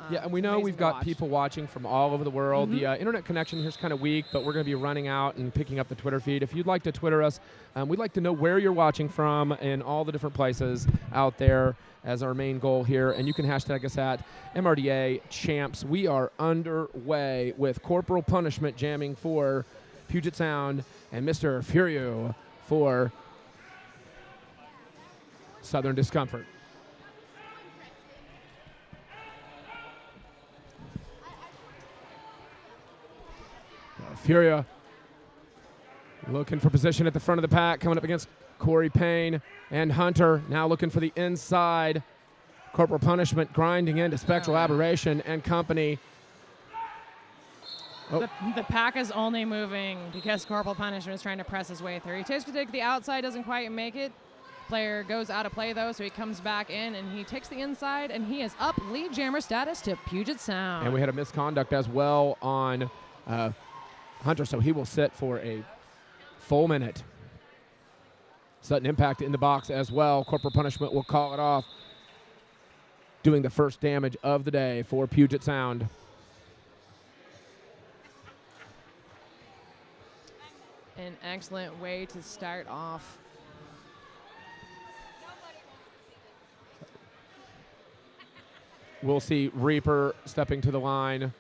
Yeah, and we know we've got people watching from all over the world. The internet connection here is kind of weak, but we're going to be running out and picking up the Twitter feed. If you'd like to Twitter us, we'd like to know where you're watching from in all the different places out there as our main goal here. And you can hashtag us at MRDA Champs. We are underway with Corporal Punishment jamming for Puget Sound and Mr. Furio for Southern Discomfort. Furia looking for position at the front of the pack, coming up against Corey Payne and Hunter. Now looking for the inside. Corporal Punishment grinding into Spectral Aberration and company. The pack is only moving because Corporal Punishment is trying to press his way through. He takes to take the outside, doesn't quite make it. Player goes out of play, though, so he comes back in, and he takes the inside, and he is up lead jammer status to Puget Sound. And we had a misconduct as well on Hunter, so he will sit for a full minute. Sudden impact in the box as well. Corporal Punishment will call it off, doing the first damage of the day for Puget Sound. An excellent way to start off. We'll see Reaper stepping to the line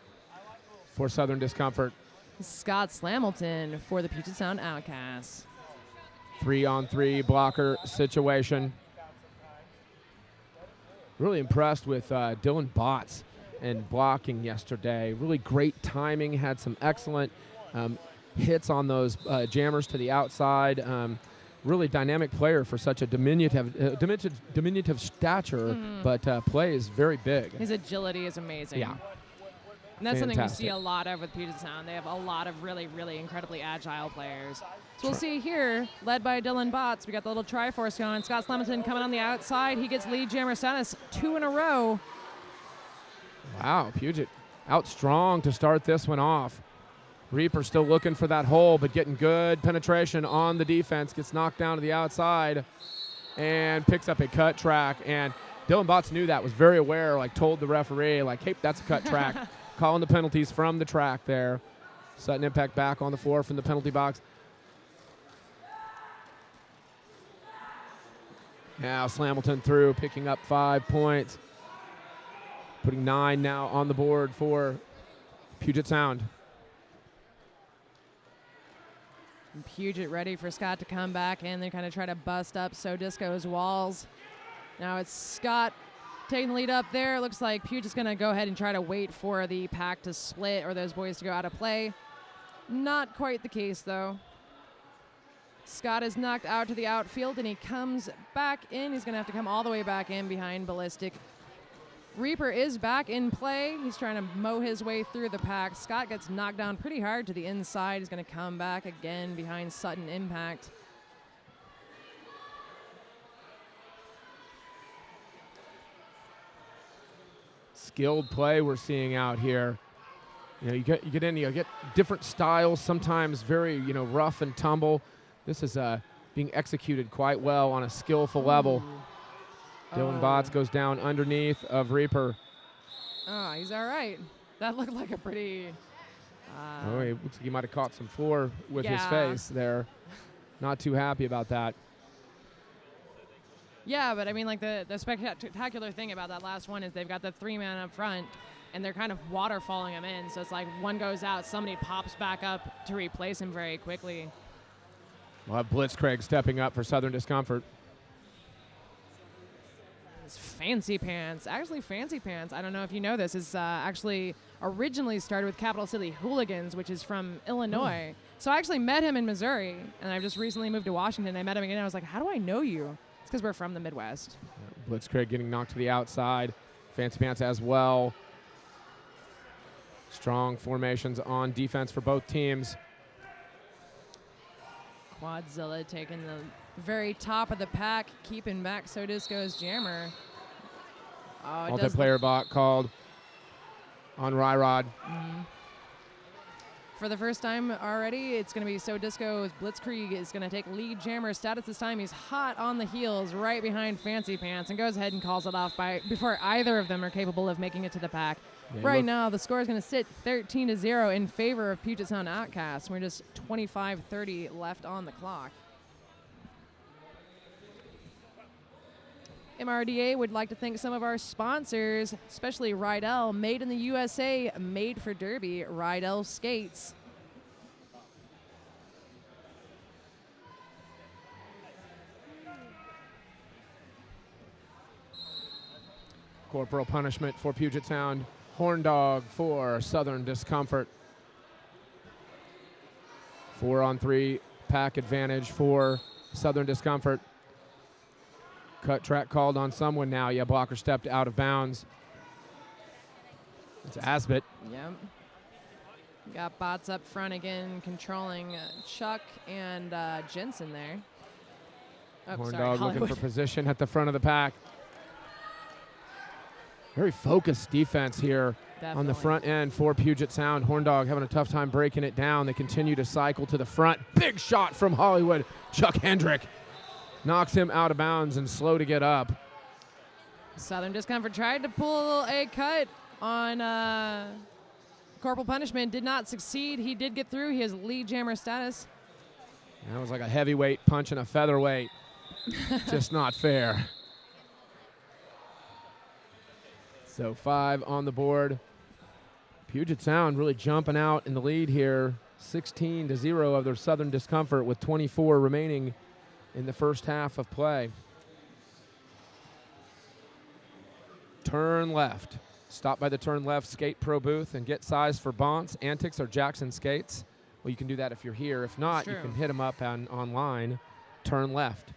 for Southern Discomfort. Scott Slamilton for the Puget Sound Outcasts. 3-on-3 blocker situation. Really impressed with Dylan Botts and blocking yesterday. Really great timing, had some excellent hits on those jammers to the outside. Really dynamic player for such a diminutive stature, but plays very big. His agility is amazing. Yeah. And that's something you Fantastic. see a lot of with Puget Sound. They have a lot of really, really incredibly agile players. So we'll see here, led by Dylan Botts, we got the little Triforce going. Scott Slamilton coming on the outside. He gets lead jammer status 2 in a row. Wow, Puget out strong to start this one off. Reaper still looking for that hole, but getting good penetration on the defense. Gets knocked down to the outside and picks up a cut track. And Dylan Botts knew that, was very aware, like told the referee, like, hey, that's a cut track. Calling the penalties from the track there. Sudden impact back on the floor from the penalty box. Now Slamilton through, picking up 5 points. Putting 9 now on the board for Puget Sound. And Puget ready for Scott to come back in. They kind of try to bust up So Disco's walls. Now it's Scott taking the lead up there. Looks like Puget's going to go ahead and try to wait for the pack to split or those boys to go out of play. Not quite the case, though. Scott is knocked out to the outfield, and he comes back in. He's going to have to come all the way back in behind Ballistic. Reaper is back in play. He's trying to mow his way through the pack. Scott gets knocked down pretty hard to the inside. He's going to come back again behind Sudden Impact. Skilled play we're seeing out here. You know, you get different styles, sometimes very, rough and tumble. This is being executed quite well on a skillful level. Dylan Botts goes down underneath of Reaper. Oh, he's all right. That looked like a pretty... He looks like he might have caught some floor with his face there. Not too happy about that. Yeah, but I mean, like the spectacular thing about that last one is they've got the 3-man up front, and they're kind of waterfalling him in. So it's like one goes out, somebody pops back up to replace him very quickly. We'll have Blitzkrieg stepping up for Southern Discomfort. It's Fancy Pants. Actually, Fancy Pants, I don't know if you know this, is actually originally started with Capital City Hooligans, which is from Illinois. So I actually met him in Missouri, and I've just recently moved to Washington. I met him again, and I was like, how do I know you? It's because we're from the Midwest. Blitzkrieg getting knocked to the outside. Fancy Pants as well. Strong formations on defense for both teams. Quadzilla taking the very top of the pack, keeping back So Disco's jammer. Multiplayer bot called on Ryrod. for the first time already. It's going to be So Disco's Blitzkrieg is going to take lead jammer status this time. He's hot on the heels right behind Fancy Pants and goes ahead and calls it off before either of them are capable of making it to the pack. Yeah, right now, the score is going to sit 13-0 in favor of Puget Sound Outcasts. We're just 25:30 left on the clock. MRDA would like to thank some of our sponsors, especially Rydell, made in the USA, made for Derby, Rydell Skates. Corporal punishment for Puget Sound. Horn dog for Southern Discomfort. 4-on-3 pack advantage for Southern Discomfort. Cut track called on someone now. Yeah, blocker stepped out of bounds. It's Asbit. Yep. Got Bots up front again, controlling Chuck and Jensen there. Oh, Horn sorry, dog Hollywood. looking for position at the front of the pack. Very focused defense here on the front end for Puget Sound. Horn dog having a tough time breaking it down. They continue to cycle to the front. Big shot from Hollywood. Chuck Hendrick knocks him out of bounds and slow to get up. Southern Discomfort tried to pull a cut on Corporal Punishment. Did not succeed. He did get through. He has lead jammer status. That was like a heavyweight punching a featherweight. Just not fair. So 5 on the board. Puget Sound really jumping out in the lead here. 16-0 of their Southern Discomfort with 24 remaining in the first half of play. Turn left. Stop by the turn left skate pro booth and get size for Bonts, Antics, or Jackson skates. Well, you can do that if you're here. If not, you can hit them up online. Turn left.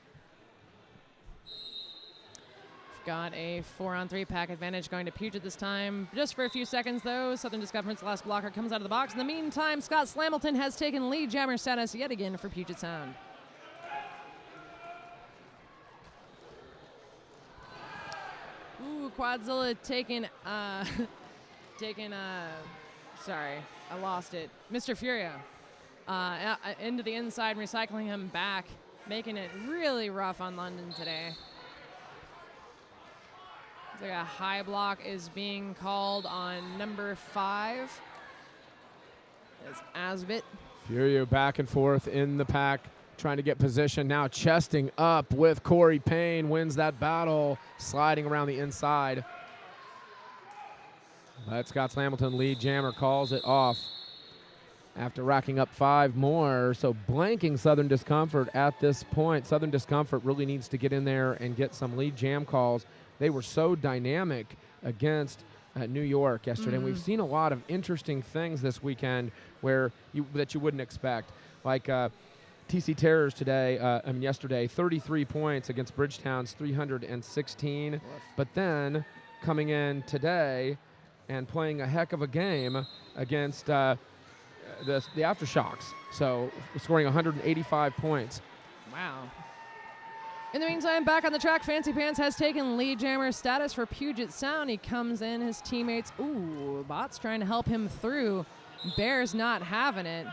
Got a 4-on-3 pack advantage going to Puget this time. Just for a few seconds, though, Southern Discomfort's last blocker comes out of the box. In the meantime, Scott Slamilton has taken lead jammer status yet again for Puget Sound. Ooh, Quadzilla taking, sorry, I lost it. Mr. Furia into the inside, recycling him back, making it really rough on London today. Like a high block is being called on number 5. It's Asbit. Furio back and forth in the pack, trying to get position. Now chesting up with Corey Payne, wins that battle, sliding around the inside. But Scott Slamilton, lead jammer, calls it off after racking up 5 more. So blanking Southern Discomfort at this point. Southern Discomfort really needs to get in there and get some lead jam calls. They were so dynamic against New York yesterday. And we've seen a lot of interesting things this weekend that you wouldn't expect. Like TC Terrors yesterday, 33 points against Bridgetown's 316. But then coming in today and playing a heck of a game against the Aftershocks. So scoring 185 points. Wow. In the meantime, back on the track, Fancy Pants has taken lead jammer status for Puget Sound. He comes in, his teammates, Bot's trying to help him through. Bear's not having it.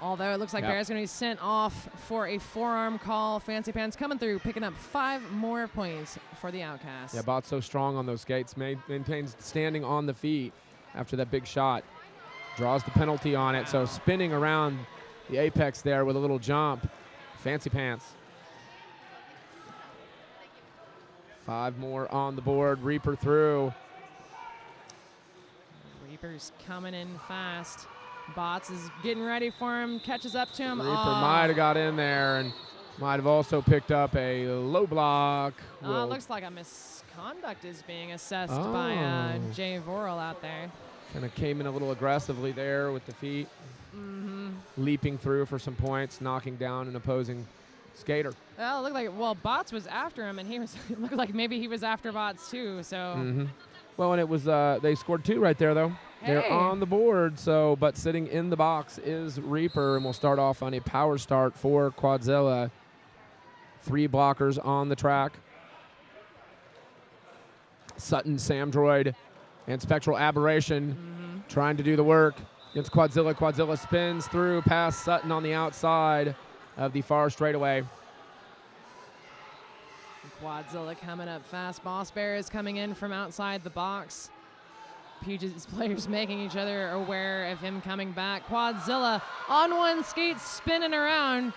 Although it looks like Bear's going to be sent off for a forearm call. Fancy Pants coming through, picking up 5 more points for the Outcasts. Yeah, Bot's so strong on those skates, maintains standing on the feet after that big shot. Draws the penalty on it, so spinning around the apex there with a little jump. Fancy Pants. 5 more on the board. Reaper through. Reaper's coming in fast. Bots is getting ready for him. Catches up to him. Reaper might have got in there and might have also picked up a low block. It looks like a misconduct is being assessed by Jay Vorel out there. Kind of came in a little aggressively there with the feet. Leaping through for some points, knocking down an opposing skater. Well, it looked like, Bots was after him, and it looked like maybe he was after Bots too, so. Well, and it was, they scored 2 right there, though. Hey. They're on the board, but sitting in the box is Reaper, and we'll start off on a power start for Quadzilla. 3 blockers on the track. Sutton, Samdroid, and Spectral Aberration trying to do the work. against Quadzilla. Quadzilla spins through past Sutton on the outside of the far straightaway. Quadzilla coming up fast. Boss Bear is coming in from outside the box. Puget's players making each other aware of him coming back. Quadzilla on one skate, spinning around.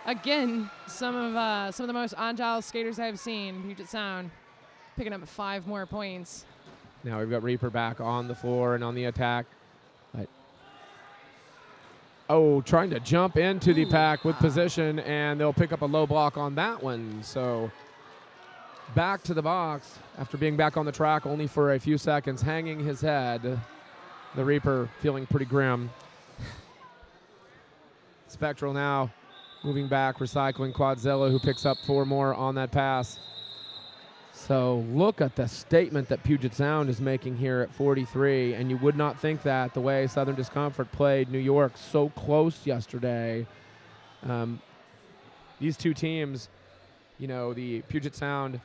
Again, some of the most agile skaters I've seen. Puget Sound picking up 5 more points. Now we've got Reaper back on the floor and on the attack. Trying to jump into the pack with position, and they'll pick up a low block on that one. So back to the box after being back on the track only for a few seconds, hanging his head. The Reaper feeling pretty grim. Spectral now moving back, recycling Quadzilla, who picks up 4 more on that pass. So look at the statement that Puget Sound is making here at 43, and you would not think that the way Southern Discomfort played New York so close yesterday. These two teams, the Puget Sound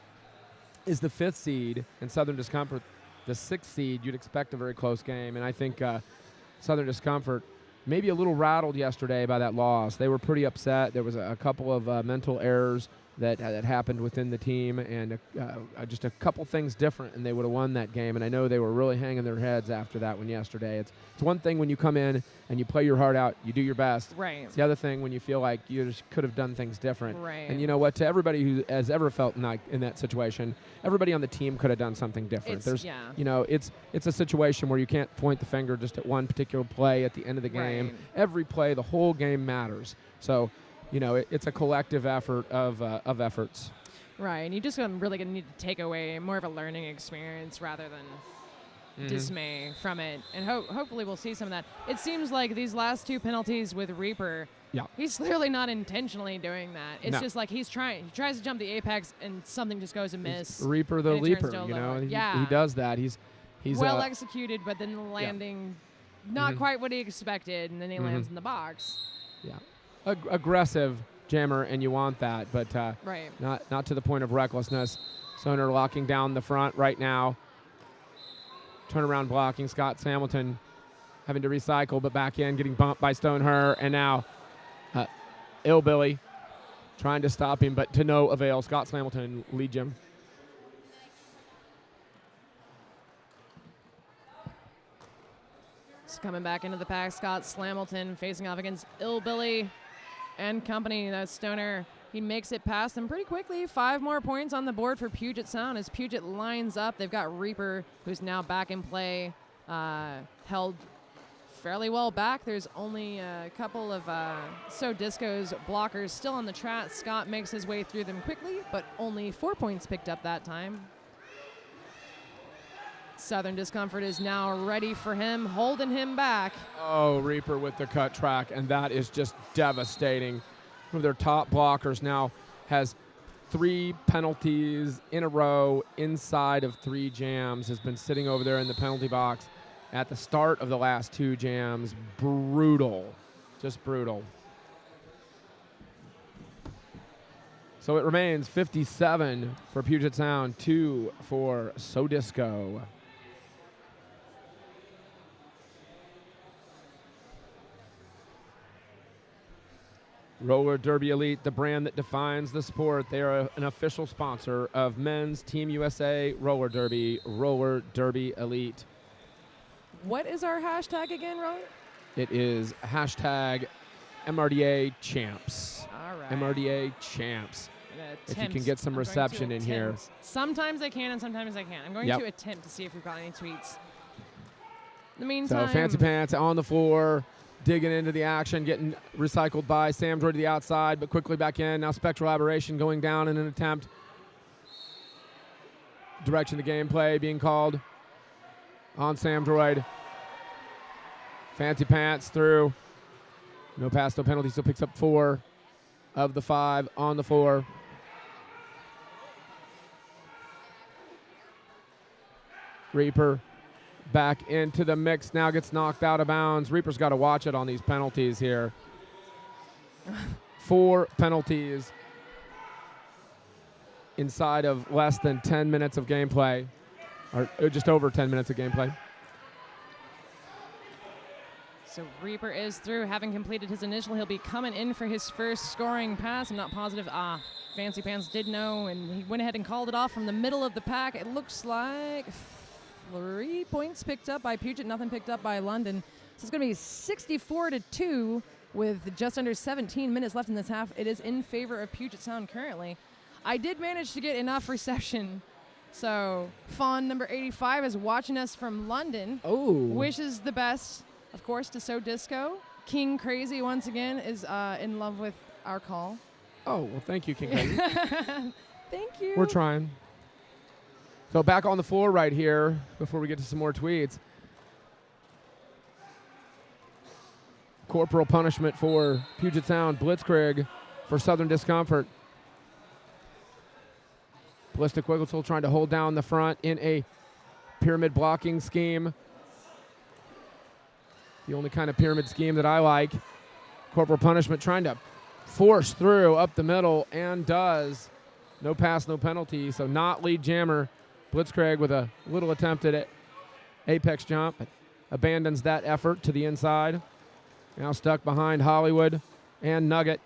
is the 5th seed, and Southern Discomfort the 6th seed. You'd expect a very close game, and I think Southern Discomfort maybe a little rattled yesterday by that loss. They were pretty upset. There was a couple of mental errors that happened within the team, and just a couple things different, and they would have won that game. And I know they were really hanging their heads after that one yesterday. It's one thing when you come in and you play your heart out, you do your best. Right. It's the other thing when you feel like you just could have done things different. Right. And you know what? To everybody who has ever felt in that situation, everybody on the team could have done something different. It's a situation where you can't point the finger just at one particular play at the end of the game. Right. Every play, the whole game matters. So, it's a collective effort of efforts. Right, and you just really gonna need to take away more of a learning experience rather than dismay from it, and hopefully we'll see some of that. It seems like these last 2 penalties with Reaper, he's clearly not intentionally doing that. It's just like he tries to jump the apex and something just goes amiss. Reaper the leaper, he does that. He's well executed, but then the landing not quite what he expected, and then he lands in the box. Yeah. Aggressive jammer, and you want that, but right. not to the point of recklessness. Soner locking down the front right now. Turnaround blocking. Scott Hamilton having to recycle, but back in, getting bumped by Stoneher, and now Illbilly trying to stop him, but to no avail. Scott Hamilton lead him. Coming back into the pack, Scott Hamilton facing off against Illbilly and company. That's Stoner. He makes it past them pretty quickly. 5 more points on the board for Puget Sound as Puget lines up. They've got Reaper, who's now back in play, held fairly well back. There's only a couple of So Disco's blockers still on the track. Scott makes his way through them quickly, but only 4 points picked up that time. Southern Discomfort is now ready for him, holding him back. Oh, Reaper with the cut track, and that is just devastating. One of their top blockers now has 3 penalties in a row inside of 3 jams, has been sitting over there in the penalty box at the start of the last 2 jams. Brutal, just brutal. So it remains 57 for Puget Sound, 2 for So Disco. Roller Derby Elite, the brand that defines the sport. They are an official sponsor of men's Team USA Roller Derby Elite. What is our hashtag again, Ron? It is hashtag MRDA Champs. All right. MRDA Champs. If you can get some reception in here. Sometimes I can and sometimes I can't. I'm going to attempt to see if we've got any tweets. In the meantime. So Fancy Pants on the floor, digging into the action, getting recycled by Sam Droid to the outside, but quickly back in. Now Spectral Aberration going down in an attempt. Direction of the gameplay being called on Sam Droid. Fancy Pants through. No pass, no penalty, still picks up 4 of the 5 on the floor. Reaper back into the mix, now gets knocked out of bounds. Reaper's got to watch it on these penalties here. 4 penalties inside of less than 10 minutes of gameplay, or just over 10 minutes of gameplay. So Reaper is through. Having completed his initial, he'll be coming in for his first scoring pass. I'm not positive. Fancy Pants did know, and he went ahead and called it off from the middle of the pack. It looks like 3 points picked up by Puget, nothing picked up by London. So it's going to be 64-2 with just under 17 minutes left in this half. It is in favor of Puget Sound currently. I did manage to get enough reception. So Fawn number 85 is watching us from London. Oh. Wishes the best, of course, to So Disco. King Crazy, once again, is in love with our call. Oh, well, thank you, King Crazy. Thank you. We're trying. So back on the floor right here before we get to some more tweets. Corporal punishment for Puget Sound. Blitzkrieg for Southern Discomfort. Ballistic Wigglesworth trying to hold down the front in a pyramid blocking scheme. The only kind of pyramid scheme that I like. Corporal punishment trying to force through up the middle and does. No pass, no penalty. So not lead jammer. Blitzkrieg with a little attempt at apex jump. But abandons that effort to the inside. Now stuck behind Hollywood and Nugget.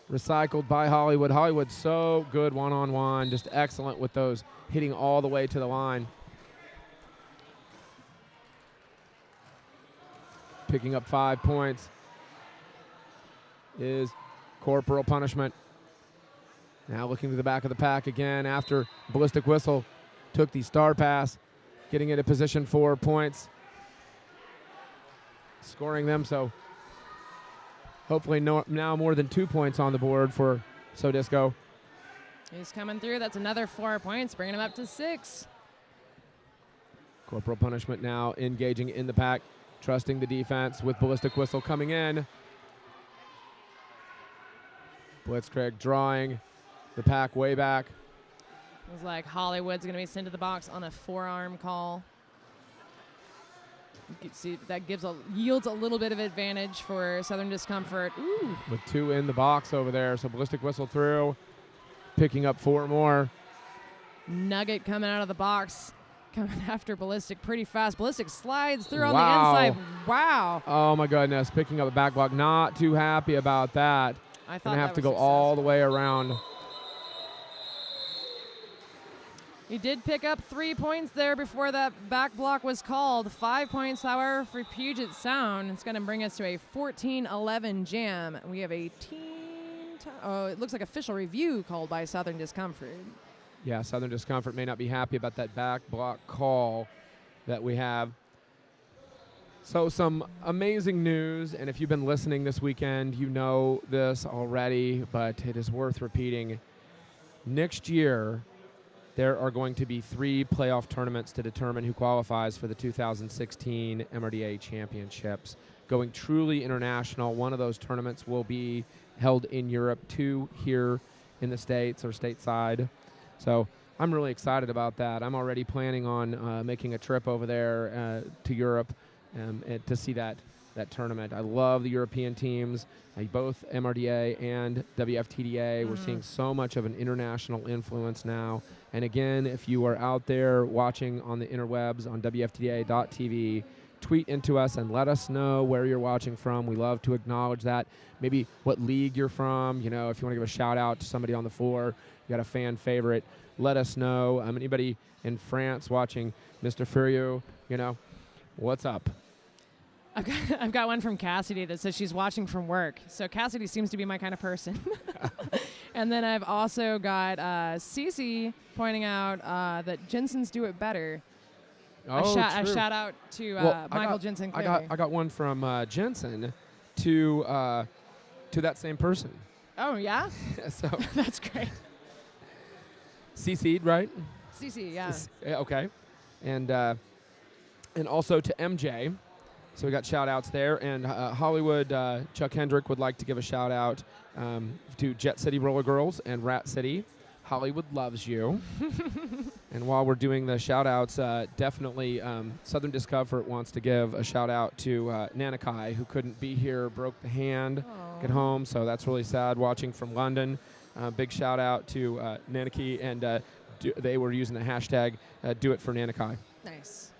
Recycled by Hollywood. Hollywood so good one-on-one. Just excellent with those, hitting all the way to the line. Picking up 5 points is Corporal punishment. Now looking to the back of the pack again after Ballistic Whistle took the star pass, getting into position for points. Scoring them, so hopefully now more than 2 points on the board for So Disco. He's coming through. That's another 4 points, bringing him up to 6. Corporal punishment now engaging in the pack, trusting the defense with Ballistic Whistle coming in. Blitzkrieg drawing the pack way back. It was like Hollywood's going to be sent to the box on a forearm call. You can see that yields a little bit of advantage for Southern Discomfort. Ooh. With 2 in the box over there, so Ballistic Whistle through, picking up 4 more. Nugget coming out of the box, coming after Ballistic pretty fast. Ballistic slides through on Wow. the inside. Wow. Oh my goodness, picking up a back block. Not too happy about that. I thought Gonna that have to was go all the successful. way around. He did pick up 3 points there before that back block was called. 5 points, however, for Puget Sound. It's going to bring us to a 14-11 jam. We have a it looks like official review called by Southern Discomfort. Yeah, Southern Discomfort may not be happy about that back block call that we have. So some amazing news, and if you've been listening this weekend, you know this already, but it is worth repeating. Next year, there are going to be 3 playoff tournaments to determine who qualifies for the 2016 MRDA Championships. Going truly international, one of those tournaments will be held in Europe, 2 here in the States or stateside. So I'm really excited about that. I'm already planning on making a trip over there to Europe to see that tournament. I love the European teams, both MRDA and WFTDA. We're seeing so much of an international influence now. And again, if you are out there watching on the interwebs on WFTDA.tv, tweet into us and let us know where you're watching from. We love to acknowledge that. Maybe what league you're from. You know, if you want to give a shout out to somebody on the floor, you got a fan favorite, let us know. Anybody in France watching Mr. Furieux, you know, what's up? I've got one from Cassidy that says she's watching from work. So Cassidy seems to be my kind of person. And then I've also got Cece pointing out that Jensen's do it better. Oh, a shout out to Michael Jensen. I got one from Jensen to that same person. Oh yeah. So that's great. CC'd, right? CC, yeah. Okay, and also to MJ. So we got shout-outs there. And Hollywood, Chuck Hendrick would like to give a shout-out to Jet City Roller Girls and Rat City. Hollywood loves you. And while we're doing the shout-outs, definitely Southern Discomfort wants to give a shout-out to Nanakai, who couldn't be here, broke the hand, get home. So that's really sad watching from London. Big shout-out to Nanaki, and they were using the hashtag Do It For Nanakai. Nice.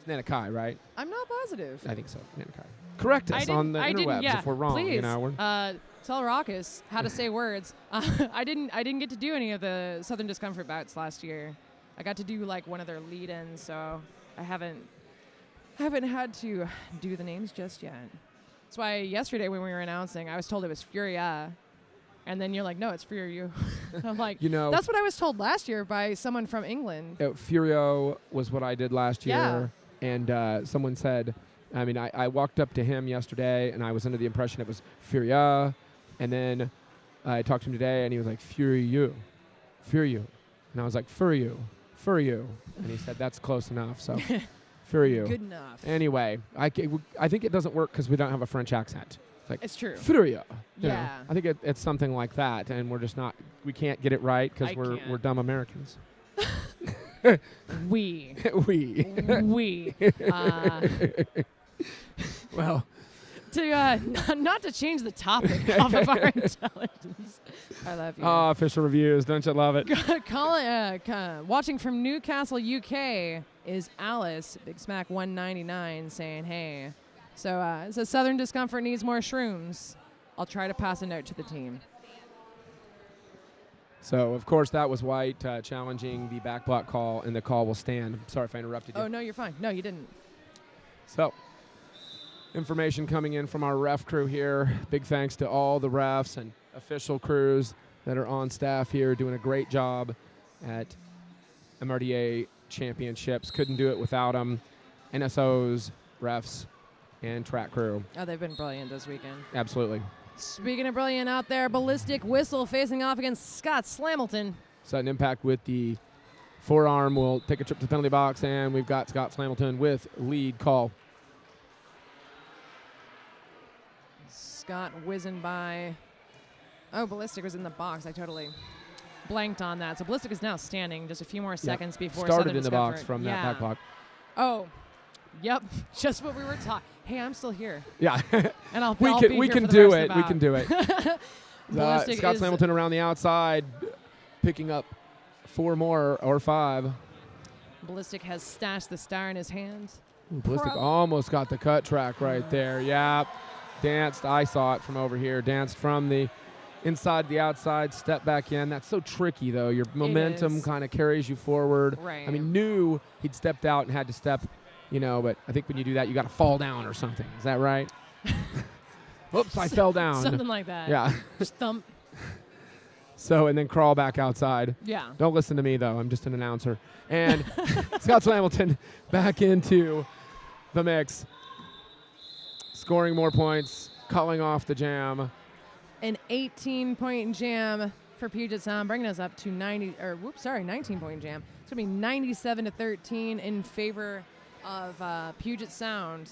Nanakai, right? I'm not positive. I think so. Nanakai. Correct us on the interwebs if we're wrong. Please, you know, tell Raucus how to say words. I didn't get to do any of the Southern Discomfort bouts last year. I got to do like one of their lead-ins, so I haven't had to do the names just yet. That's why yesterday when we were announcing, I was told it was Furia, and then you're like, no, it's Furia. I'm like, that's what I was told last year by someone from England. Furio was what I did last year, and someone said, I mean, I walked up to him yesterday, and I was under the impression it was Furia, and then I talked to him today, and he was like, Furio, and I was like, Furio, and he said, that's close enough, so Furio. Good enough. Anyway, I think it doesn't work because we don't have a French accent. It's true. Furia. Yeah. I think it's something like that, and we're just not, we can't get it right because we're dumb Americans. We. Well, to not to change the topic off of our intelligence. I love you. Official reviews, don't you love it? Watching from Newcastle, UK, is Alice, Big Smack 199, saying, hey. So it says Southern Discomfort needs more shrooms. I'll try to pass a note to the team. So, of course, that was White challenging the back block call, and the call will stand. Sorry if I interrupted you. Oh, no, you're fine. No, you didn't. So, information coming in from our ref crew here. Big thanks to all the refs and official crews that are on staff here doing a great job at MRDA championships. Couldn't do it without them. NSOs, refs, and track crew. Oh, they've been brilliant this weekend. Absolutely. Speaking of brilliant out there, Ballistic Whistle facing off against Scott Slamilton. Sudden impact with the forearm. We'll take a trip to the penalty box, and we've got Scott Slamilton with lead call. Scott whizzing by. Oh, Ballistic was in the box. I totally blanked on that. So Ballistic is now standing just a few more seconds before started Southern in the Discomfort. box from that back block. Oh, yep. Just what we were talking. Hey, I'm still here. Yeah. And I'll we be can here for the do rest it. of We can do it. Scott Slamilton around the outside, picking up 4 more or 5. Ballistic has stashed the star in his hand. Ooh, Ballistic almost got the cut track right there. Yeah. Danced. I saw it from over here. Danced from the inside to the outside, step back in. That's so tricky, though. Your momentum kind of carries you forward. Right. I mean, knew he'd stepped out and had to step, but I think when you do that, you got to fall down or something. Is that right? Oops, I fell down. Something like that. Yeah. Just thump. So, and then crawl back outside. Yeah. Don't listen to me, though. I'm just an announcer. And Scott Slamilton back into the mix. Scoring more points, culling off the jam. An 18-point jam for Puget Sound, bringing us up to 19-point jam. It's going to be 97-13 in favor of Puget Sound.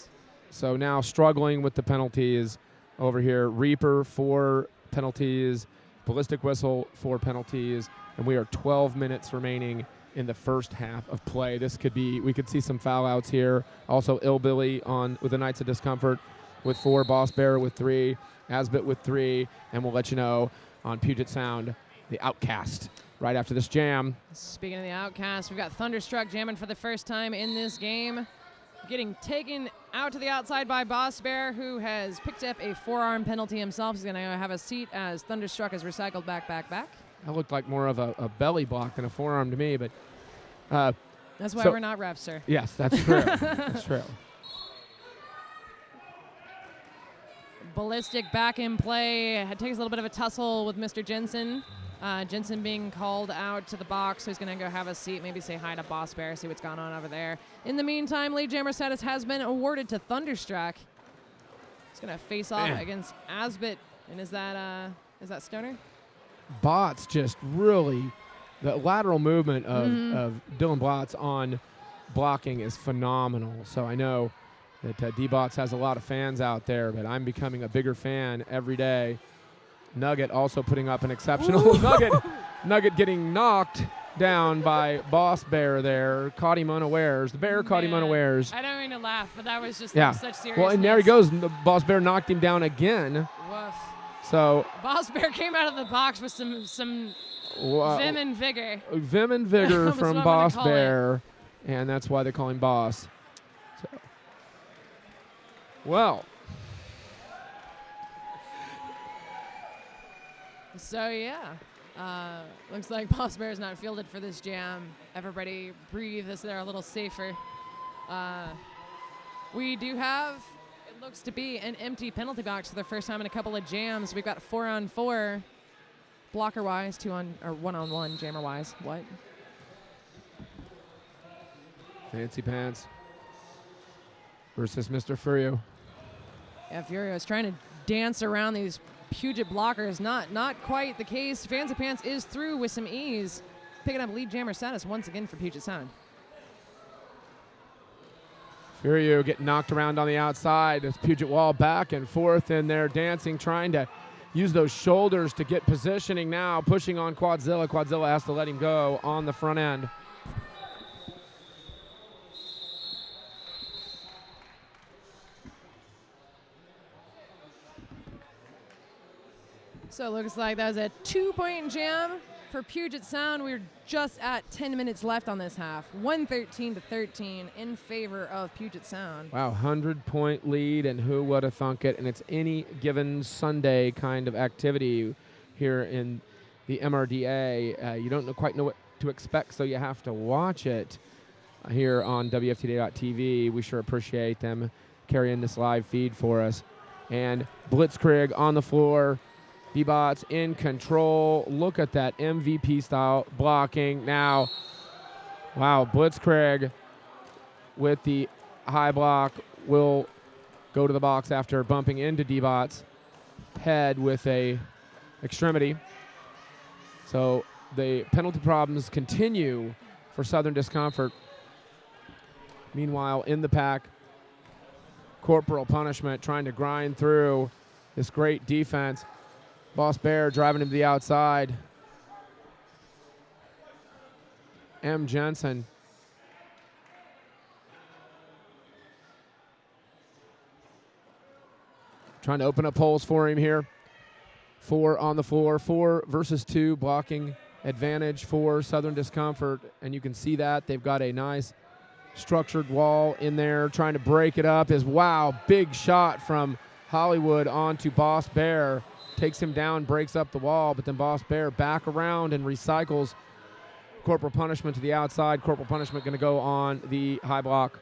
So now struggling with the penalties over here. Reaper 4 penalties, Ballistic Whistle 4 penalties, and we are 12 minutes remaining in the first half of play. We could see some foul outs here. Also Illbilly with the Knights of Discomfort with 4, Boss Bear with 3, Asbit with 3, and we'll let you know on Puget Sound, the Outcast, right after this jam. Speaking of the Outcast, we've got Thunderstruck jamming for the first time in this game. Getting taken out to the outside by Boss Bear, who has picked up a forearm penalty himself. He's going to have a seat as Thunderstruck is recycled back. That looked like more of a belly block than a forearm to me, but... that's why we're not refs, sir. Yes, that's true. That's true. Ballistic back in play. Takes a little bit of a tussle with Mr. Jensen. Jensen being called out to the box, so he's going to go have a seat, maybe say hi to Boss Bear, see what's going on over there. In the meantime, lead jammer status has been awarded to Thunderstruck. He's going to face off against Asbit. And is that Stoner? Bots just really, the lateral movement of Dylan Bots on blocking is phenomenal. So I know that D-Bots has a lot of fans out there, but I'm becoming a bigger fan every day. Nugget also putting up an exceptional Nugget getting knocked down by Boss Bear there. Caught him unawares. The bear caught him unawares. I don't mean to laugh, but that was just such seriousness. Well, and there he goes. The Boss Bear knocked him down again. Woof. So Boss Bear came out of the box with some vim and vigor. Vim and vigor from Boss Bear, and that's why they call him Boss. Well. So, yeah. Looks like Boss Bear is not fielded for this jam. Everybody breathe as they're a little safer. We do have, it looks to be, an empty penalty box for the first time in a couple of jams. We've got 4-on-4 blocker-wise, 1-on-1 jammer-wise. What? Fancy Pants versus Mr. Furio. Yeah, Furio is trying to dance around these Puget blockers. Not quite the case. Fancy Pants is through with some ease, picking up lead jammer status once again for Puget Sound. Furio getting knocked around on the outside. This Puget wall back and forth in there, dancing, trying to use those shoulders to get positioning now, pushing on Quadzilla. Quadzilla has to let him go on the front end. So it looks like that was a 2-point jam for Puget Sound. We're just at 10 minutes left on this half. 113-13 in favor of Puget Sound. Wow, 100-point lead, and who would have thunk it? And it's any given Sunday kind of activity here in the MRDA. You don't quite know what to expect, so you have to watch it here on WFTDA.tv. We sure appreciate them carrying this live feed for us. And Blitzkrieg on the floor. D-Bots in control. Look at that MVP-style blocking. Now, wow, Blitzkrieg with the high block will go to the box after bumping into D-Bots' head with a extremity. So the penalty problems continue for Southern Discomfort. Meanwhile, in the pack, Corporal Punishment trying to grind through this great defense. Boss Bear driving him to the outside. M. Jensen. Trying to open up holes for him here. 4 on the floor. 4 versus 2 blocking advantage for Southern Discomfort. And you can see that. They've got a nice structured wall in there. Trying to break it up. Wow, big shot from Hollywood onto Boss Bear. Takes him down, breaks up the wall, but then Boss Bear back around and recycles Corporal Punishment to the outside. Corporal Punishment going to go on the high block.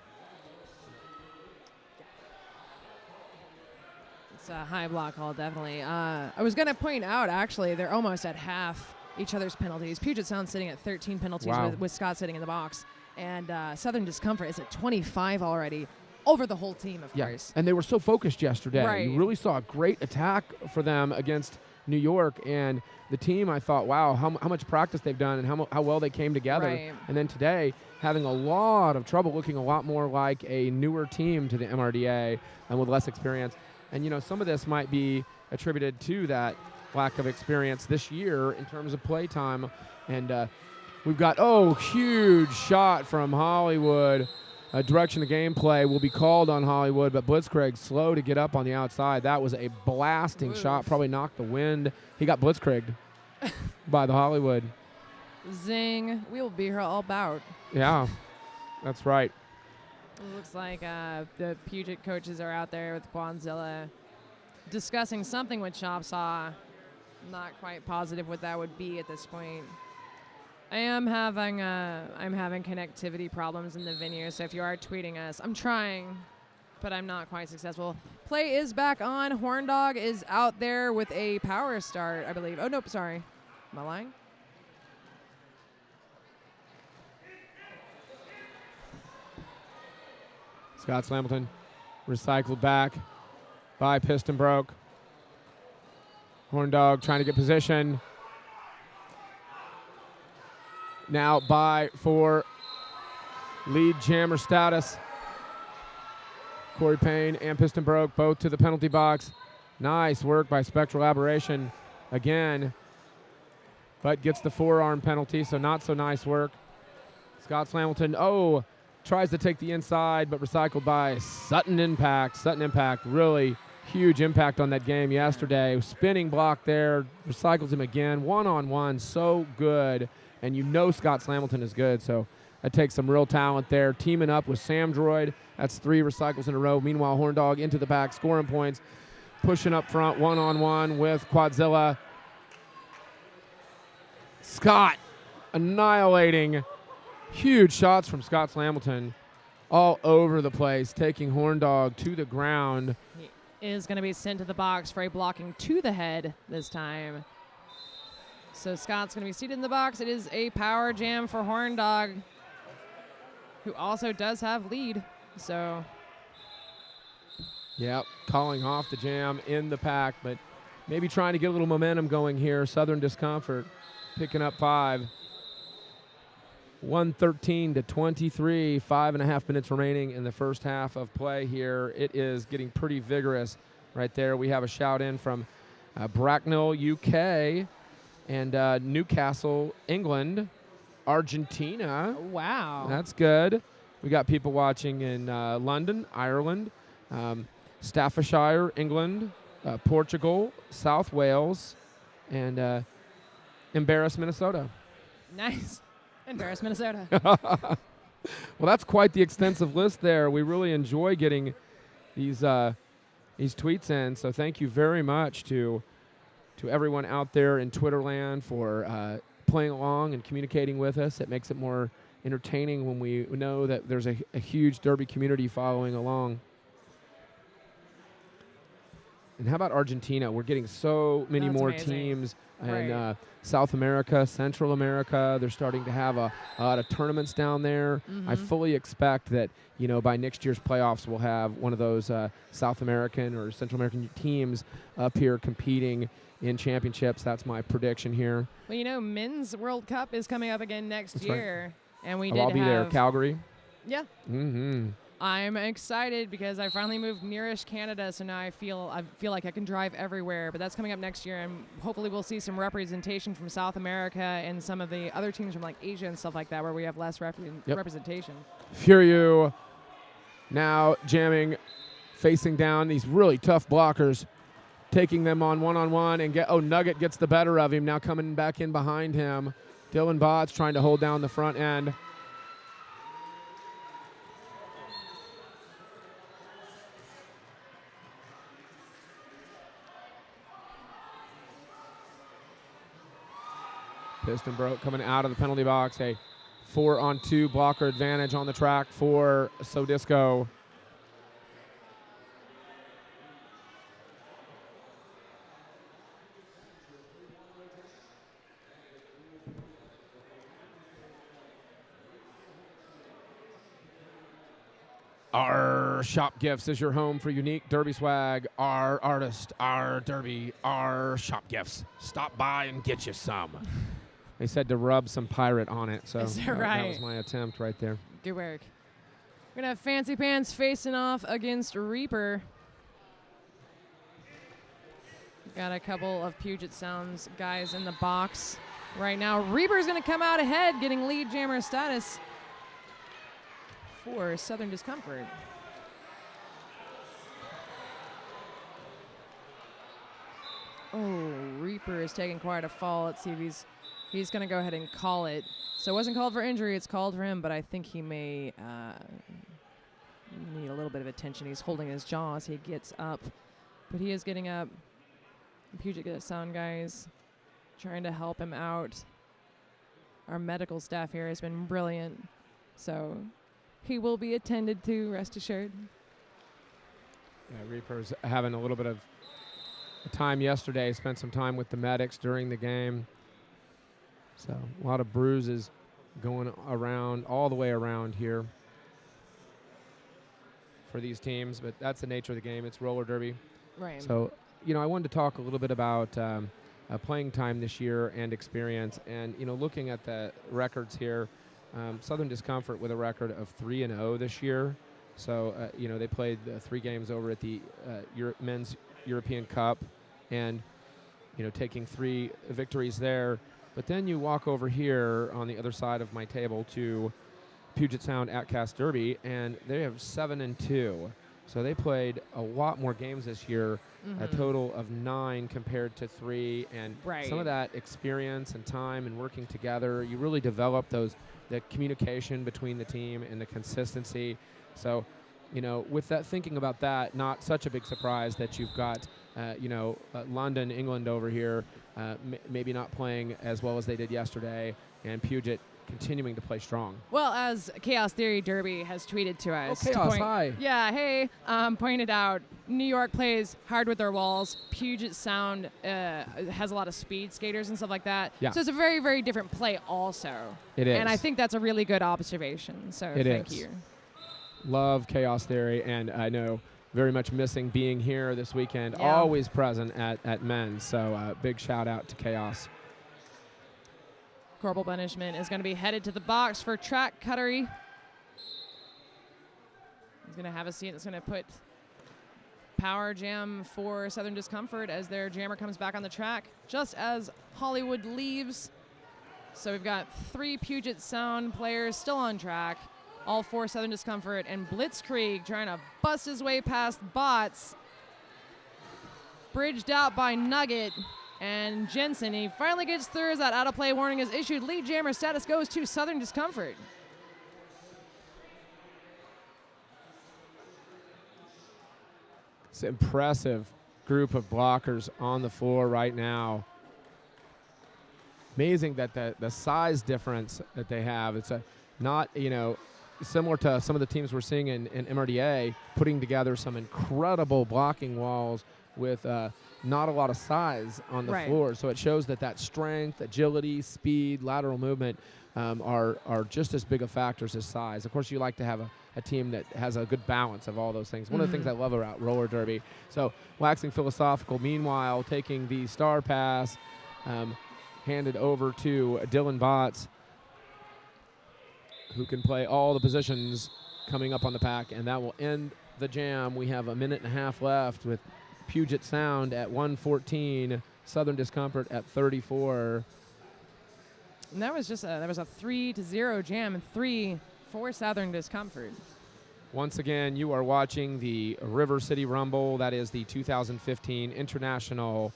It's a high block call, definitely. I was going to point out, actually, they're almost at half each other's penalties. Puget Sound sitting at 13 penalties with Scott sitting in the box. And Southern Discomfort is at 25 already. Over the whole team, of course. And they were so focused yesterday. Right. You really saw a great attack for them against New York. And the team, I thought, wow, how much practice they've done and how well they came together. Right. And then today, having a lot of trouble, looking a lot more like a newer team to the MRDA and with less experience. And, you know, some of this might be attributed to that lack of experience this year in terms of play time. And we've got, huge shot from Hollywood. Direction of gameplay will be called on Hollywood, but Blitzkrieg slow to get up on the outside. That was a blasting shot, probably knocked the wind. He got Blitzkrieged by the Hollywood. Zing. We'll be here all about. Yeah, that's right. It looks like the Puget coaches are out there with Quadzilla discussing something with Chopsaw. Not quite positive what that would be at this point. I'm having connectivity problems in the venue, so if you are tweeting us, I'm trying, but I'm not quite successful. Play is back on. Horn Dog is out there with a power start, I believe. Oh, nope, sorry. Am I lying? Scott Slamilton recycled back by Piston Broke. Horn Dog trying to get position. Now by for lead jammer status. Corey Payne and Piston Broke both to the penalty box. Nice work by Spectral Aberration again, but gets the forearm penalty, so not so nice work. Scott Slamilton, tries to take the inside, but recycled by Sutton Impact. Sutton Impact, really huge impact on that game yesterday. Spinning block there, recycles him again. One-on-one, so good. And you know Scott Slamilton is good, so That takes some real talent there. Teaming up with Sam Droid. That's 3 recycles in a row. Meanwhile, Horn Dog into the back, scoring points. Pushing up front, one-on-one with Quadzilla. Scott annihilating. Huge shots from Scott Slamilton all over the place, taking Horn Dog to the ground. He is going to be sent to the box for a blocking to the head this time. So Scott's going to be seated in the box. It is a power jam for Horn Dog, who also does have lead. So, yep, calling off the jam in the pack, but maybe trying to get a little momentum going here. Southern Discomfort picking up 5. 113 to 23, 5.5 minutes remaining in the first half of play here. It is getting pretty vigorous right there. We have a shout in from Bracknell, UK, and Newcastle, England, Argentina. Wow. That's good. We got people watching in London, Ireland, Staffordshire, England, Portugal, South Wales, and Embarrass, Minnesota. Nice. Embarrass, Minnesota. Well, that's quite the extensive list there. We really enjoy getting these tweets in, so thank you very much to everyone out there in Twitter land for playing along and communicating with us. It makes it more entertaining when we know that there's a huge Derby community following along. And how about Argentina? We're getting so many more amazing. teams Right. in South America, Central America. They're starting to have a lot of tournaments down there. I fully expect that, by next year's playoffs, we'll have one of those South American or Central American teams up here competing in championships. That's my prediction here. Well, Men's World Cup is coming up again next That's year. Right. And I'll be there. Calgary. Yeah. Mm-hmm. I'm excited because I finally moved nearish Canada, so now I feel like I can drive everywhere. But that's coming up next year, and hopefully we'll see some representation from South America and some of the other teams from like Asia and stuff like that, where we have less representation. Furyu now jamming, facing down these really tough blockers, taking them on one-on-one, and Nugget gets the better of him. Now coming back in behind him. Dylan Botts trying to hold down the front end. Piston broke coming out of the penalty box. A 4-on-2 blocker advantage on the track for Sodisco. Our Shop Gifts is your home for unique Derby swag. Our artist, our Derby, our Shop Gifts. Stop by and get you some. They said to rub some pirate on it, so that was my attempt right there. Good work. We're going to have Fancy Pants facing off against Reaper. Got a couple of Puget Sounds guys in the box right now. Reaper's going to come out ahead, getting lead jammer status for Southern Discomfort. Oh, Reaper is taking quite a fall. Let's see if he's going to go ahead and call it. So it wasn't called for injury, it's called for him, but I think he may need a little bit of attention. He's holding his jaw as he gets up, but he is getting up. Puget Sound guys trying to help him out. Our medical staff here has been brilliant, so he will be attended to, rest assured. Yeah, Reaper's having a little bit of time yesterday, spent some time with the medics during the game. So a lot of bruises going around, all the way around here for these teams, but that's the nature of the game. It's roller derby. Right. So, I wanted to talk a little bit about playing time this year and experience. And, looking at the records here, Southern Discomfort with a record of 3-0 this year. So, they played 3 games over at the Men's European Cup and, taking 3 victories there. But then you walk over here on the other side of my table to Puget Sound at Cast Derby, and they have 7-2. So they played a lot more games this year, a total of 9 compared to 3. And some of that experience and time and working together, you really develop the communication between the team and the consistency. So, with that, thinking about that, not such a big surprise that you've got, London, England over here, maybe not playing as well as they did yesterday, and Puget continuing to play strong. Well, as Chaos Theory Derby has tweeted to us. Oh, Chaos, hi. Yeah, hey. Pointed out, New York plays hard with their walls. Puget Sound has a lot of speed skaters and stuff like that. Yeah. So it's a very, very different play also. It is. And I think that's a really good observation. So thank you. Love Chaos Theory, and I know very much missing being here this weekend. Yeah. Always present at men's. So big shout out to Chaos. Corbel Benishman is going to be headed to the box for track cuttery. He's going to have a seat that's going to put Power Jam for Southern Discomfort as their jammer comes back on the track just as Hollywood leaves. So we've got 3 Puget Sound players still on track, all 4 Southern Discomfort, and Blitzkrieg trying to bust his way past Bots. Bridged out by Nugget. And Jensen, he finally gets through as that out-of-play warning is issued. Lead jammer status goes to Southern Discomfort. It's an impressive group of blockers on the floor right now. Amazing that the size difference that they have. It's not, similar to some of the teams we're seeing in MRDA, putting together some incredible blocking walls with not a lot of size on the floor. So it shows that strength, agility, speed, lateral movement are just as big of factors as size. Of course, you like to have a team that has a good balance of all those things. One of the things I love about roller derby. So waxing philosophical, meanwhile, taking the star pass, handed over to Dylan Botts, who can play all the positions coming up on the pack, and that will end the jam. We have a minute and a half left with Puget Sound at 114, Southern Discomfort at 34. And that was just a 3-0 jam and 3 for Southern Discomfort. Once again, you are watching the River City Rumble. That is the 2015 International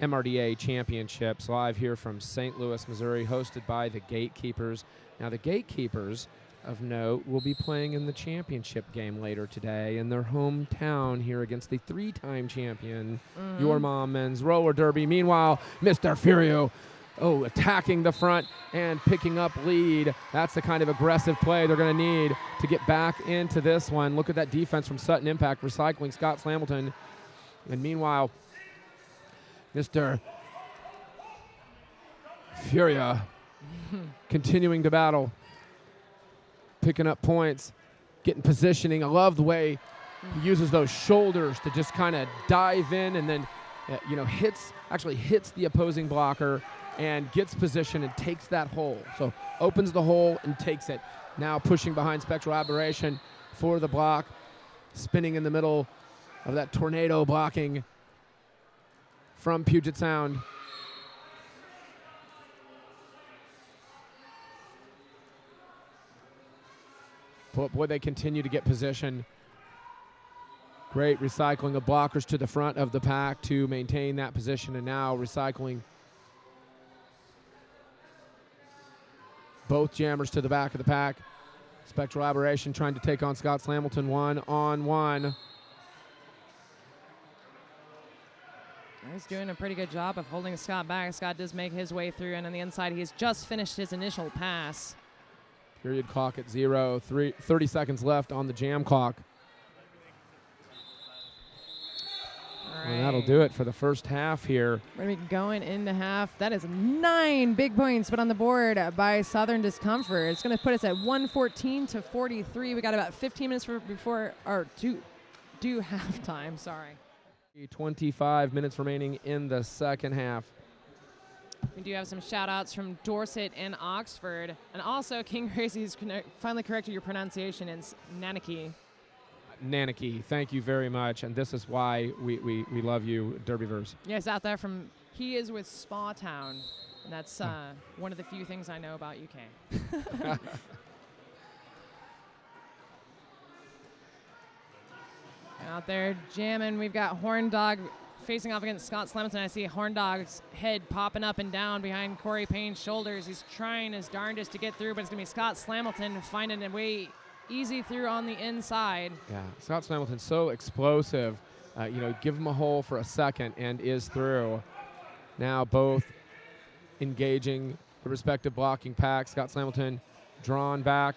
MRDA Championships, live here from St. Louis, Missouri, hosted by the Gatekeepers. Now, the Gatekeepers, of note, will be playing in the championship game later today in their hometown here against the 3-time champion, Your Mom men's roller derby. Meanwhile, Mr. Furio, attacking the front and picking up lead. That's the kind of aggressive play they're going to need to get back into this one. Look at that defense from Sutton Impact, recycling Scott Slamilton. And meanwhile, Mr. Furia continuing to battle, picking up points, getting positioning. I love the way he uses those shoulders to just kind of dive in and then, hits the opposing blocker and gets position and takes that hole. So opens the hole and takes it. Now pushing behind Spectral Aberration for the block, spinning in the middle of that tornado blocking from Puget Sound. Boy, they continue to get position. Great recycling of blockers to the front of the pack to maintain that position, and now recycling both jammers to the back of the pack. Spectral Aberration trying to take on Scott Slamilton 1-on-1. He's doing a pretty good job of holding Scott back. Scott does make his way through, and on the inside, he's just finished his initial pass. Period clock at 0. 30 seconds left on the jam clock. All right. And that'll do it for the first half here. We're going to be going into half. That is 9 big points put on the board by Southern Discomfort. It's going to put us at 114-43. We got about 15 minutes before our do halftime. Sorry. 25 minutes remaining in the second half. We do have some shout-outs from Dorset and Oxford. And also, King Gracie's finally corrected your pronunciation. It's Nanaki. Nanaki, thank you very much. And this is why we love you, Derbyverse. Yes, out there he is with Spa Town. And that's one of the few things I know about UK. Out there jamming. We've got Horn Dog facing off against Scott Slamilton. I see Horn Dog's head popping up and down behind Corey Payne's shoulders. He's trying his darndest to get through, but it's going to be Scott Slamilton finding a way easy through on the inside. Yeah, Scott Slamilton's so explosive. Give him a hole for a second and is through. Now both engaging the respective blocking packs. Scott Slamilton drawn back.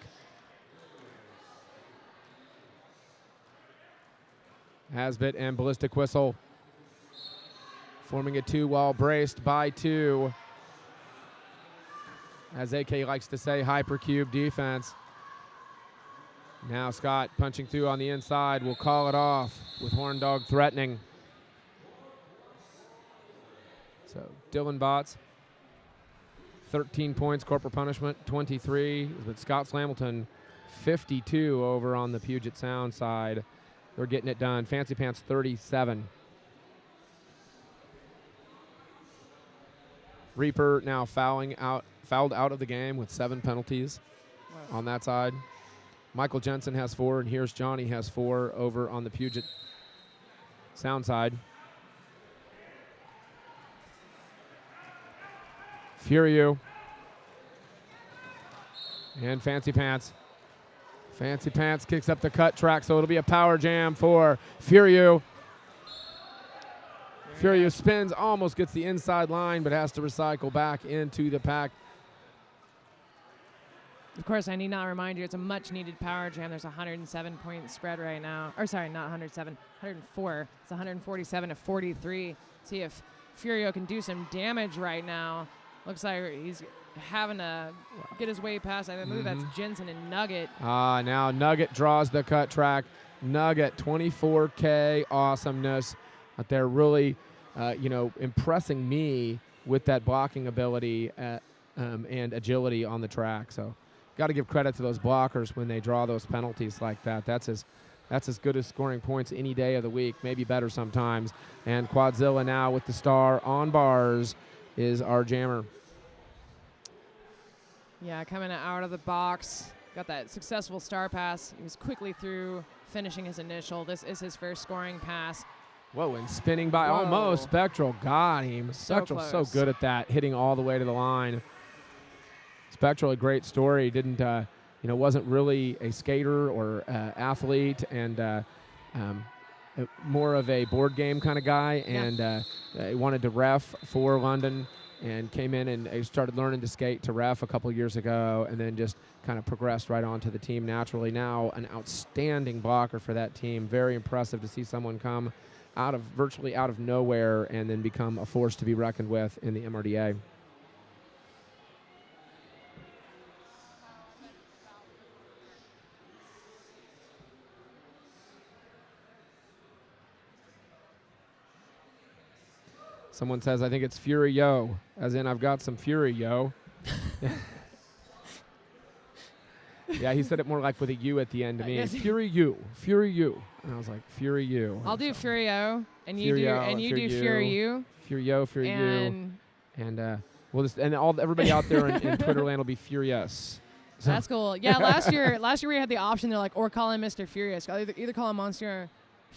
Hasbit and Ballistic Whistle forming a 2 while braced by 2. As AK likes to say, hypercube defense. Now Scott punching through on the inside will call it off with Horn Dog threatening. So Dylan Botts, 13 points, corporal punishment, 23. With Scott Slamilton, 52 over on the Puget Sound side. They're getting it done. Fancy Pants, 37. Reaper now fouled out of the game with 7 penalties on that side. Michael Jensen has 4, and here's Johnny has 4 over on the Puget Sound side. Furiou and Fancy Pants. Fancy Pants kicks up the cut track, so it'll be a power jam for Furiou. Furiou spins, almost gets the inside line, but has to recycle back into the pack. Of course, I need not remind you, it's a much-needed power jam. There's a 107-point spread right now. Or sorry, not 107, 104. It's 147 to 43. See if Furiou can do some damage right now. Looks like he's having to get his way past. I believe that's Jensen and Nugget. Now Nugget draws the cut track. Nugget, 24K awesomeness. Out there really, impressing me with that blocking ability and agility on the track. So got to give credit to those blockers when they draw those penalties like that. That's as good as scoring points any day of the week, maybe better sometimes. And Quadzilla now with the star on bars is our jammer. Yeah, coming out of the box, got that successful star pass. He was quickly through, finishing his initial. This is his first scoring pass. Whoa, and spinning by almost. Spectral got him. Spectral's so good at that, hitting all the way to the line. Spectral, a great story. Didn't, wasn't really a skater or athlete, and more of a board game kind of guy, and he wanted to ref for London, and came in and started learning to skate to ref a couple years ago, and then just kind of progressed right onto the team naturally. Now an outstanding blocker for that team. Very impressive to see someone come virtually out of nowhere and then become a force to be reckoned with in the MRDA. Someone says, I think it's Fury Yo, as in I've got some Fury Yo. Yeah, he said it more like with a U at the end to me. Fury You, Fury You. And I was like, Fury You. I'll do Fury Yo, and you do Fury You. Fury Yo, Fury You. And we'll just everybody out there in Twitter land will be furious. So that's cool. Yeah, last year we had the option. They're like, or call him Mr. Furious. Either call him Monster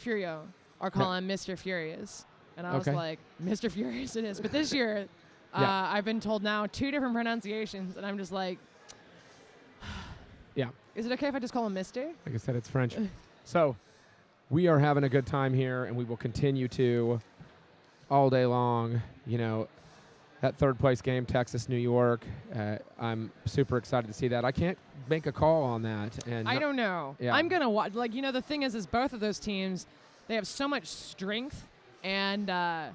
Furio or call him Mr. Furious. And I was like, Mr. Furious it is. But this year, I've been told now 2 different pronunciations, and I'm just like, yeah. Is it okay if I just call him Mr.? Like I said, it's French. So we are having a good time here, and we will continue to all day long. That third place game, Texas, New York, I'm super excited to see that. I can't make a call on that. And I don't know. Yeah. I'm going to watch. The thing is both of those teams, they have so much strength. And I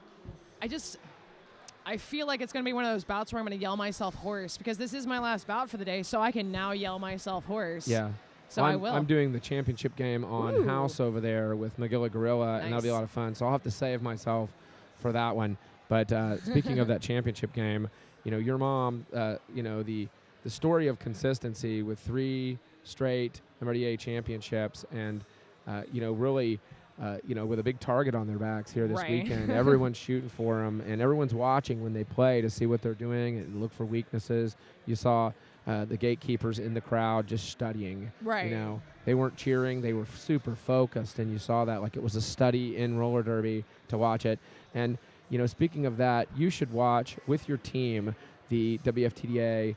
feel like it's going to be one of those bouts where I'm going to yell myself hoarse, because this is my last bout for the day, so I can now yell myself hoarse. Yeah. So I will. I'm doing the championship game on house over there with Magilla Gorilla, and that'll be a lot of fun. So I'll have to save myself for that one. But speaking of that championship game, your mom, the story of consistency with 3 straight MRDA championships, and really. With a big target on their backs here this weekend. Everyone's shooting for them, and everyone's watching when they play to see what they're doing and look for weaknesses. You saw the gatekeepers in the crowd just studying. Right. You know, they weren't cheering. They were super focused, and you saw that like it was a study in roller derby to watch it. And, you know, speaking of that, you should watch with your team the WFTDA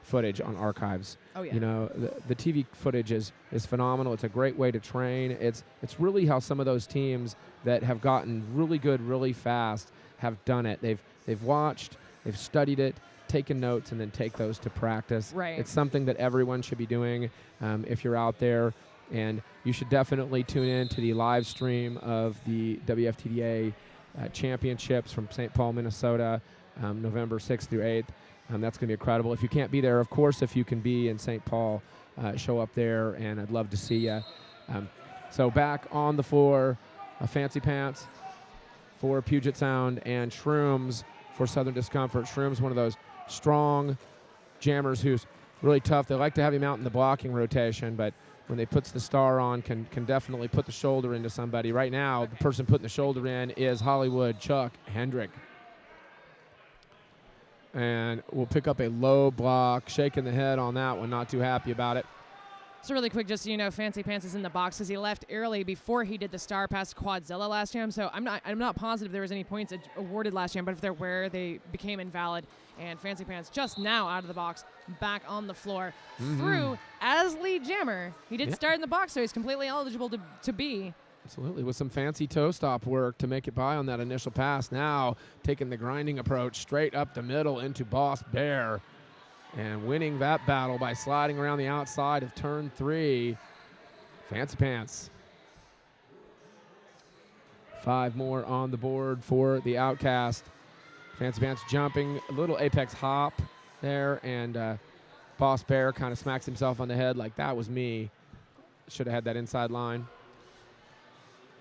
footage on archives. Oh, yeah. You know, the TV footage is phenomenal. It's a great way to train. It's really how some of those teams that have gotten really good really fast have done it. They've watched, they've studied it, taken notes, and then take those to practice. Right. It's something that everyone should be doing if you're out there. And you should definitely tune in to the live stream of the WFTDA championships from St. Paul, Minnesota, November 6th through 8th. That's going to be incredible. If you can't be there, of course, if you can be in St. Paul, show up there, and I'd love to see you. So back on the floor, Fancy Pants for Puget Sound and Shrooms for Southern Discomfort. Shrooms, one of those strong jammers who's really tough. They like to have him out in the blocking rotation, but when they puts the star on, can definitely put the shoulder into somebody. Right now, the person putting the shoulder in is Hollywood Chuck Hendrick. And we'll pick up a low block, shaking the head on that one, not too happy about it. So really quick, just so you know, Fancy Pants is in the box because he left early before he did the star pass Quadzilla last jam. So I'm not positive there was any points awarded last jam, but if there were, they became invalid. And Fancy Pants just now out of the box, back on the floor through as lead jammer. He did start in the box, so he's completely eligible to be. Absolutely, with some fancy toe stop work to make it by on that initial pass. Now taking the grinding approach straight up the middle into Boss Bear and winning that battle by sliding around the outside of turn 3. Fancy Pants. 5 more on the board for the Outcast. Fancy Pants jumping, a little apex hop there, and Boss Bear kind of smacks himself on the head like, that was me. Should have had that inside line.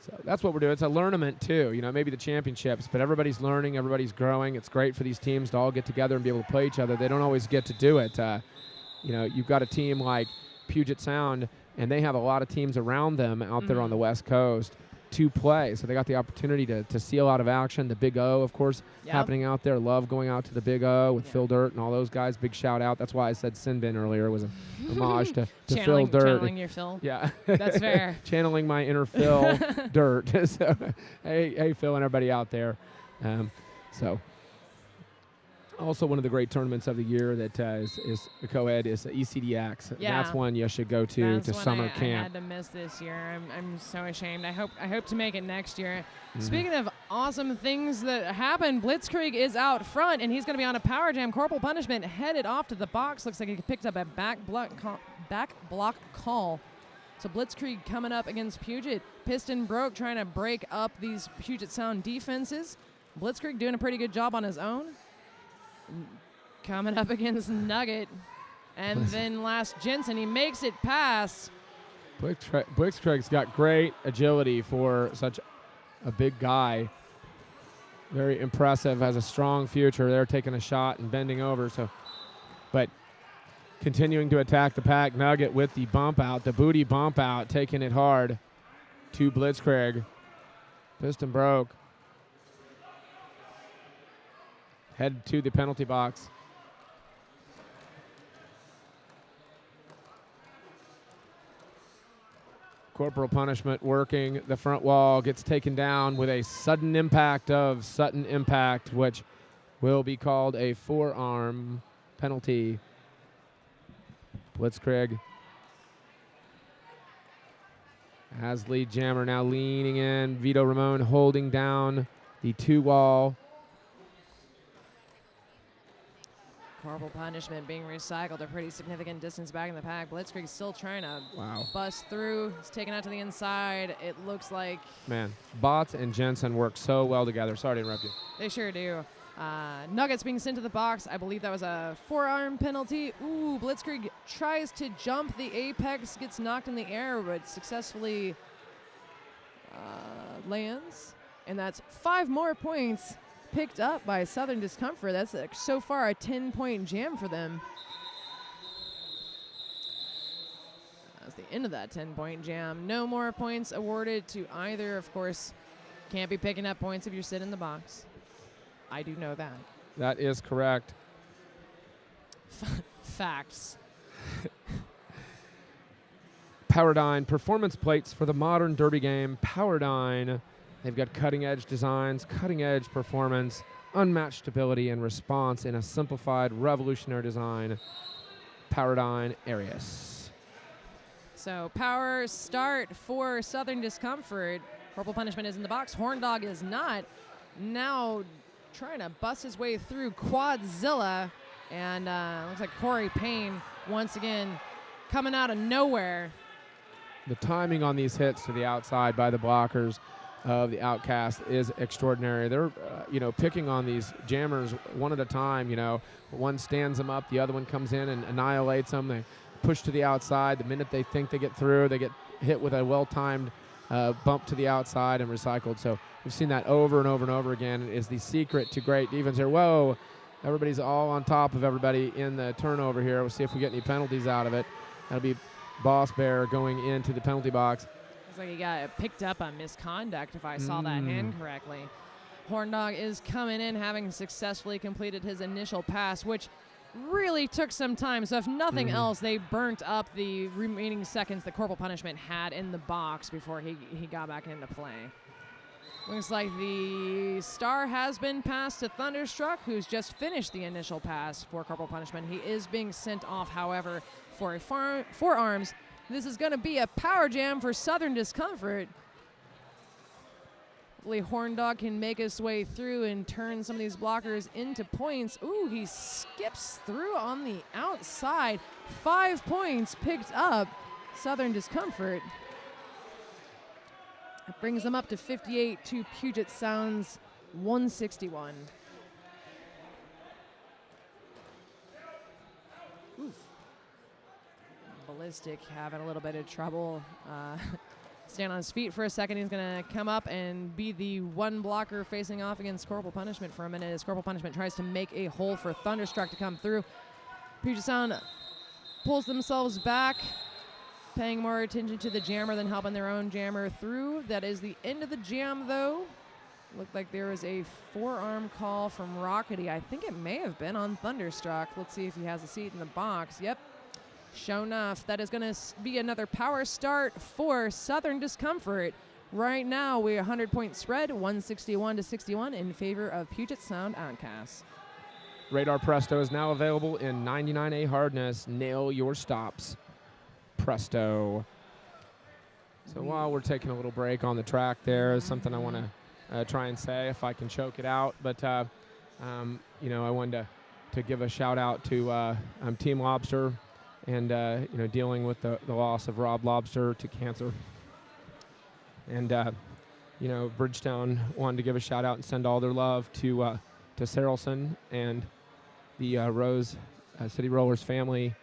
So that's what we're doing. It's a learnament, too. You know, maybe the championships, but everybody's learning, everybody's growing. It's great for these teams to all get together and be able to play each other. They don't always get to do it. You know, you've got a team like Puget Sound, and they have a lot of teams around them out there on the West Coast to play. So they got the opportunity to see a lot of action. The Big O, of course, happening out there. Love going out to the Big O with Phil Dirt and all those guys. Big shout out. That's why I said Sin Bin earlier. It was a homage to Phil Dirt. Channeling your Phil. Yeah. That's fair. Channeling my inner Phil Dirt. So, hey, Phil and everybody out there. So, also one of the great tournaments of the year that is a co-ed is ECDX. Yeah. That's one you should go to summer camp. I had to miss this year. I'm so ashamed. I hope to make it next year. Speaking of awesome things that happen, Blitzkrieg is out front, and he's going to be on a power jam. Corporal Punishment headed off to the box. Looks like he picked up a back block call. So Blitzkrieg coming up against Puget. Piston broke, trying to break up these Puget Sound defenses. Blitzkrieg doing a pretty good job on his own. Coming up against Nugget. And then last Jensen, he makes it past. Blitzkrieg's got great agility for such a big guy. Very impressive, has a strong future. They're taking a shot and bending over. But continuing to attack the pack. Nugget with the bump out, the booty bump out, taking it hard to Blitzkrieg. Piston broke. Head to the penalty box. Corporal Punishment working the front wall, gets taken down with a sudden impact, which will be called a forearm penalty. Blitzkrieg as lead jammer now leaning in. Vito Ramon holding down the 2-wall. Corporal Punishment being recycled a pretty significant distance back in the pack. Blitzkrieg still trying to bust through. He's taken out to the inside. It looks like... Man, Bots and Jensen work so well together. Sorry to interrupt you. They sure do. Nuggets being sent to the box. I believe that was a forearm penalty. Ooh, Blitzkrieg tries to jump the apex, gets knocked in the air, but successfully lands. And that's 5 more points picked up by Southern Discomfort. That's so far a 10-point jam for them. That's the end of that 10-point jam. No more points awarded to either. Of course, can't be picking up points if you're sitting in the box. I do know that. That is correct. Facts. Powerdyne performance plates for the modern derby game. Powerdyne. They've got cutting-edge designs, cutting-edge performance, unmatched stability and response in a simplified, revolutionary design. Powerdyne Arius. So power start for Southern Discomfort. Corporal Punishment is in the box. Horn Dog is not. Now trying to bust his way through Quadzilla. And looks like Corey Payne once again coming out of nowhere. The timing on these hits to the outside by the blockers of the Outcast is extraordinary. They're, picking on these jammers one at a time. One stands them up, the other one comes in and annihilates them. They push to the outside. The minute they think they get through, they get hit with a well-timed bump to the outside and recycled. So we've seen that over and over and over again. It is the secret to great defense here. Whoa, everybody's all on top of everybody in the turnover here. We'll see if we get any penalties out of it. That'll be Boss Bear going into the penalty box. Looks like he got picked up on misconduct, if I saw that hand correctly. Horn Dog is coming in, having successfully completed his initial pass, which really took some time. So if nothing else, they burnt up the remaining seconds that Corporal Punishment had in the box before he got back into play. Looks like the star has been passed to Thunderstruck, who's just finished the initial pass for Corporal Punishment. He is being sent off, however, for a forearms. This is going to be a power jam for Southern Discomfort. Hopefully Horn Dog can make his way through and turn some of these blockers into points. Ooh, he skips through on the outside. 5 points picked up. Southern Discomfort. It brings them up to 58 to Puget Sound's 161. Oof. Ballistic having a little bit of trouble. Stand on his feet for a second. He's going to come up and be the one blocker facing off against Corporal Punishment for a minute as Corporal Punishment tries to make a hole for Thunderstruck to come through. Puget Sound pulls themselves back, paying more attention to the jammer than helping their own jammer through. That is the end of the jam, though. Looked like there was a forearm call from Rockety. I think it may have been on Thunderstruck. Let's see if he has a seat in the box. Yep. Sure enough, that is going to be another power start for Southern Discomfort. Right now, we're 100-point spread, 161 to 61 in favor of Puget Sound Outcasts. Radar Presto is now available in 99A hardness. Nail your stops. Presto. So while we're taking a little break on the track, there is something I want to try and say if I can choke it out. But, I wanted to give a shout out to Team Lobster and, dealing with the loss of Rob Lobster to cancer. And, Bridgetown wanted to give a shout out and send all their love to Sarelson and the Rose City Rollers family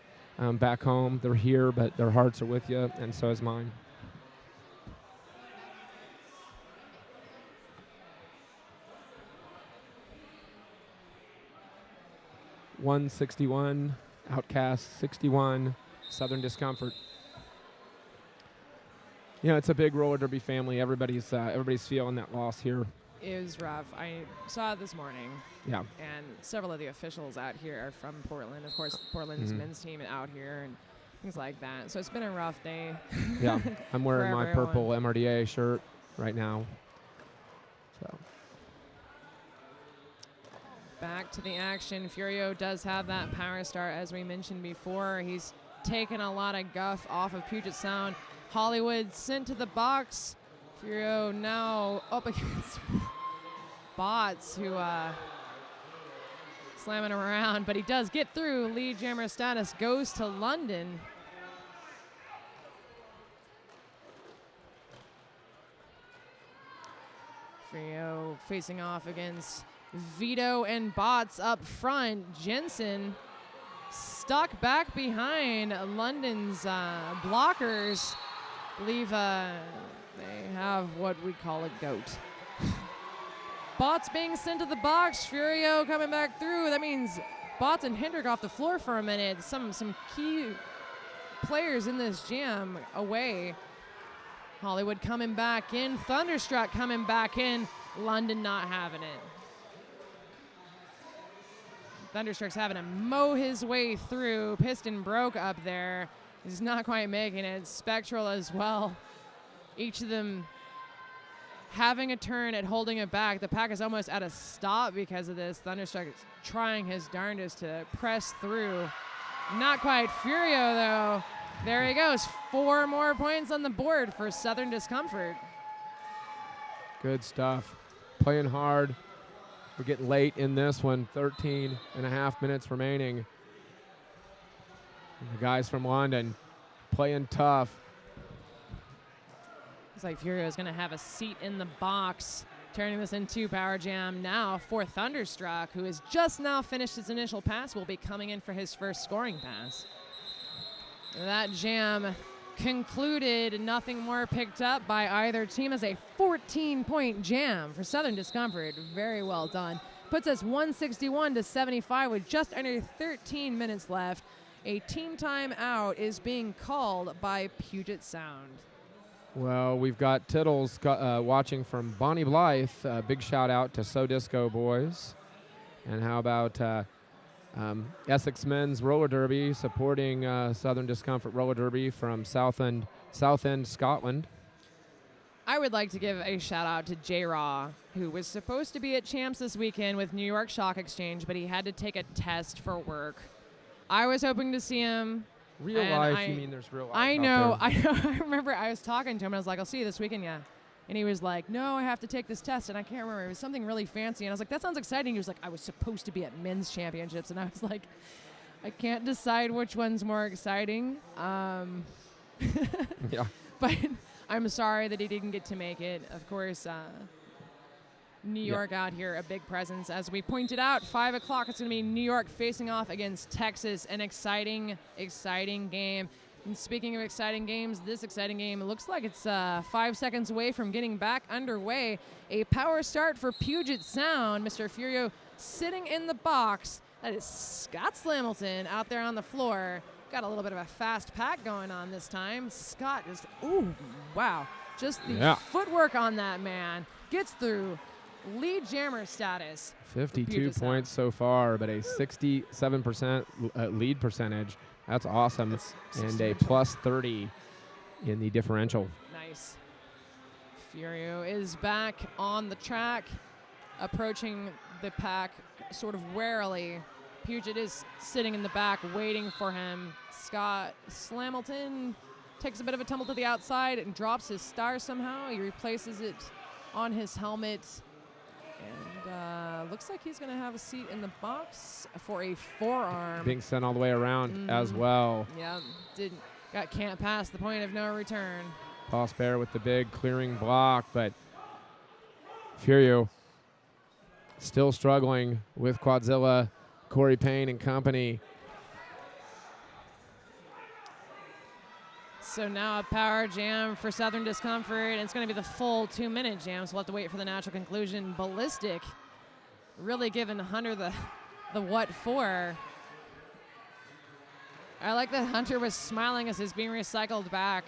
back home. They're here, but their hearts are with you, and so is mine. (161) Outcast 61, Southern Discomfort. It's a big roller derby family. Everybody's feeling that loss here. It was rough. I saw it this morning. Yeah. And several of the officials out here are from Portland. Of course, Portland's men's team out here and things like that. So it's been a rough day. Yeah. I'm wearing my purple MRDA shirt right now. So. Back to the action. Furio does have that power start, as we mentioned before. He's taken a lot of guff off of Puget Sound. Hollywood sent to the box. Furio now up against Bots, who slamming him around, but he does get through. Lead jammer status goes to London. Furio facing off against Vito and Bots up front. Jensen stuck back behind London's blockers. I believe they have what we call a goat. Bots being sent to the box. Furio coming back through. That means Bots and Hendrick off the floor for a minute. Some key players in this jam away. Hollywood coming back in. Thunderstruck coming back in. London not having it. Thunderstruck's having to mow his way through. Piston broke up there. He's not quite making it. Spectral as well. Each of them having a turn at holding it back. The pack is almost at a stop because of this. Thunderstruck is trying his darndest to press through. Not quite. Furio, though. There he goes. 4 more points on the board for Southern Discomfort. Good stuff. Playing hard. We're getting late in this one. 13 and a half minutes remaining. And the guys from London playing tough. Looks like Furio is going to have a seat in the box, turning this into Power Jam now for Thunderstruck, who has just now finished his initial pass, will be coming in for his first scoring pass. That jam concluded, nothing more picked up by either team as a 14-point jam for Southern Discomfort. Very well done. Puts us 161-75 with just under 13 minutes left. A team timeout is being called by Puget Sound. Well, we've got Tittles watching from Bonnie Blythe. Big shout out to So Disco boys. And how about Essex Men's Roller Derby supporting Southern Discomfort Roller Derby from Southend, Scotland. I would like to give a shout out to J-Raw, who was supposed to be at Champs this weekend with New York Shock Exchange, but he had to take a test for work. I was hoping to see him. Real life, you mean there's real life I out know. there. I remember I was talking to him, and I was like, I'll see you this weekend, yeah. And he was like, no, I have to take this test, and I can't remember. It was something really fancy. And I was like, that sounds exciting. He was like, I was supposed to be at men's championships. And I was like, I can't decide which one's more exciting. Yeah. But I'm sorry that he didn't get to make it. Of course, New York out here, a big presence. As we pointed out, 5 o'clock, it's going to be New York facing off against Texas. An exciting, exciting game. And speaking of exciting games, this exciting game, it looks like it's 5 seconds away from getting back underway. A power start for Puget Sound. Mr. Furio sitting in the box. That is Scott Slamilton out there on the floor. Got a little bit of a fast pack going on this time. Scott is, ooh, wow. Just the footwork on that man. Gets through lead jammer status. 52 points so far, but a 67% lead percentage. That's awesome. And a plus 30 in the differential. Nice. Furio is back on the track, approaching the pack sort of warily. Puget is sitting in the back waiting for him. Scott Slamilton takes a bit of a tumble to the outside and drops his star somehow. He replaces it on his helmet. And looks like he's going to have a seat in the box for a forearm. Being sent all the way around as well. Yeah, can't pass the point of no return. Boss Bear with the big clearing block, but Furio still struggling with Quadzilla, Corey Payne and company. So now a power jam for Southern Discomfort, and it's going to be the full 2-minute jam, so we'll have to wait for the natural conclusion. Ballistic really giving Hunter the what for. I like that Hunter was smiling as he's being recycled back.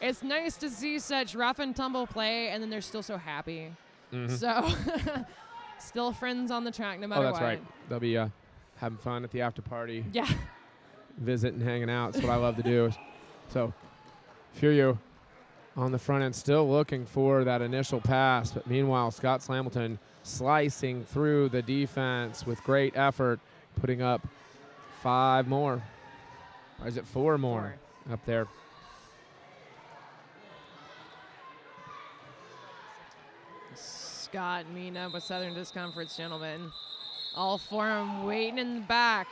It's nice to see such rough and tumble play, and then they're still so happy. So still friends on the track no matter what. Oh, that's right. They'll be having fun at the after party. Yeah. Visit and hanging out. That's what I love to do. So Furio on the front end still looking for that initial pass. But meanwhile, Scott Slamilton slicing through the defense with great effort, putting up 5 more. Or is it 4 more up there? Scott meeting up with Southern Discomfort's gentlemen. All 4 of them waiting in the back.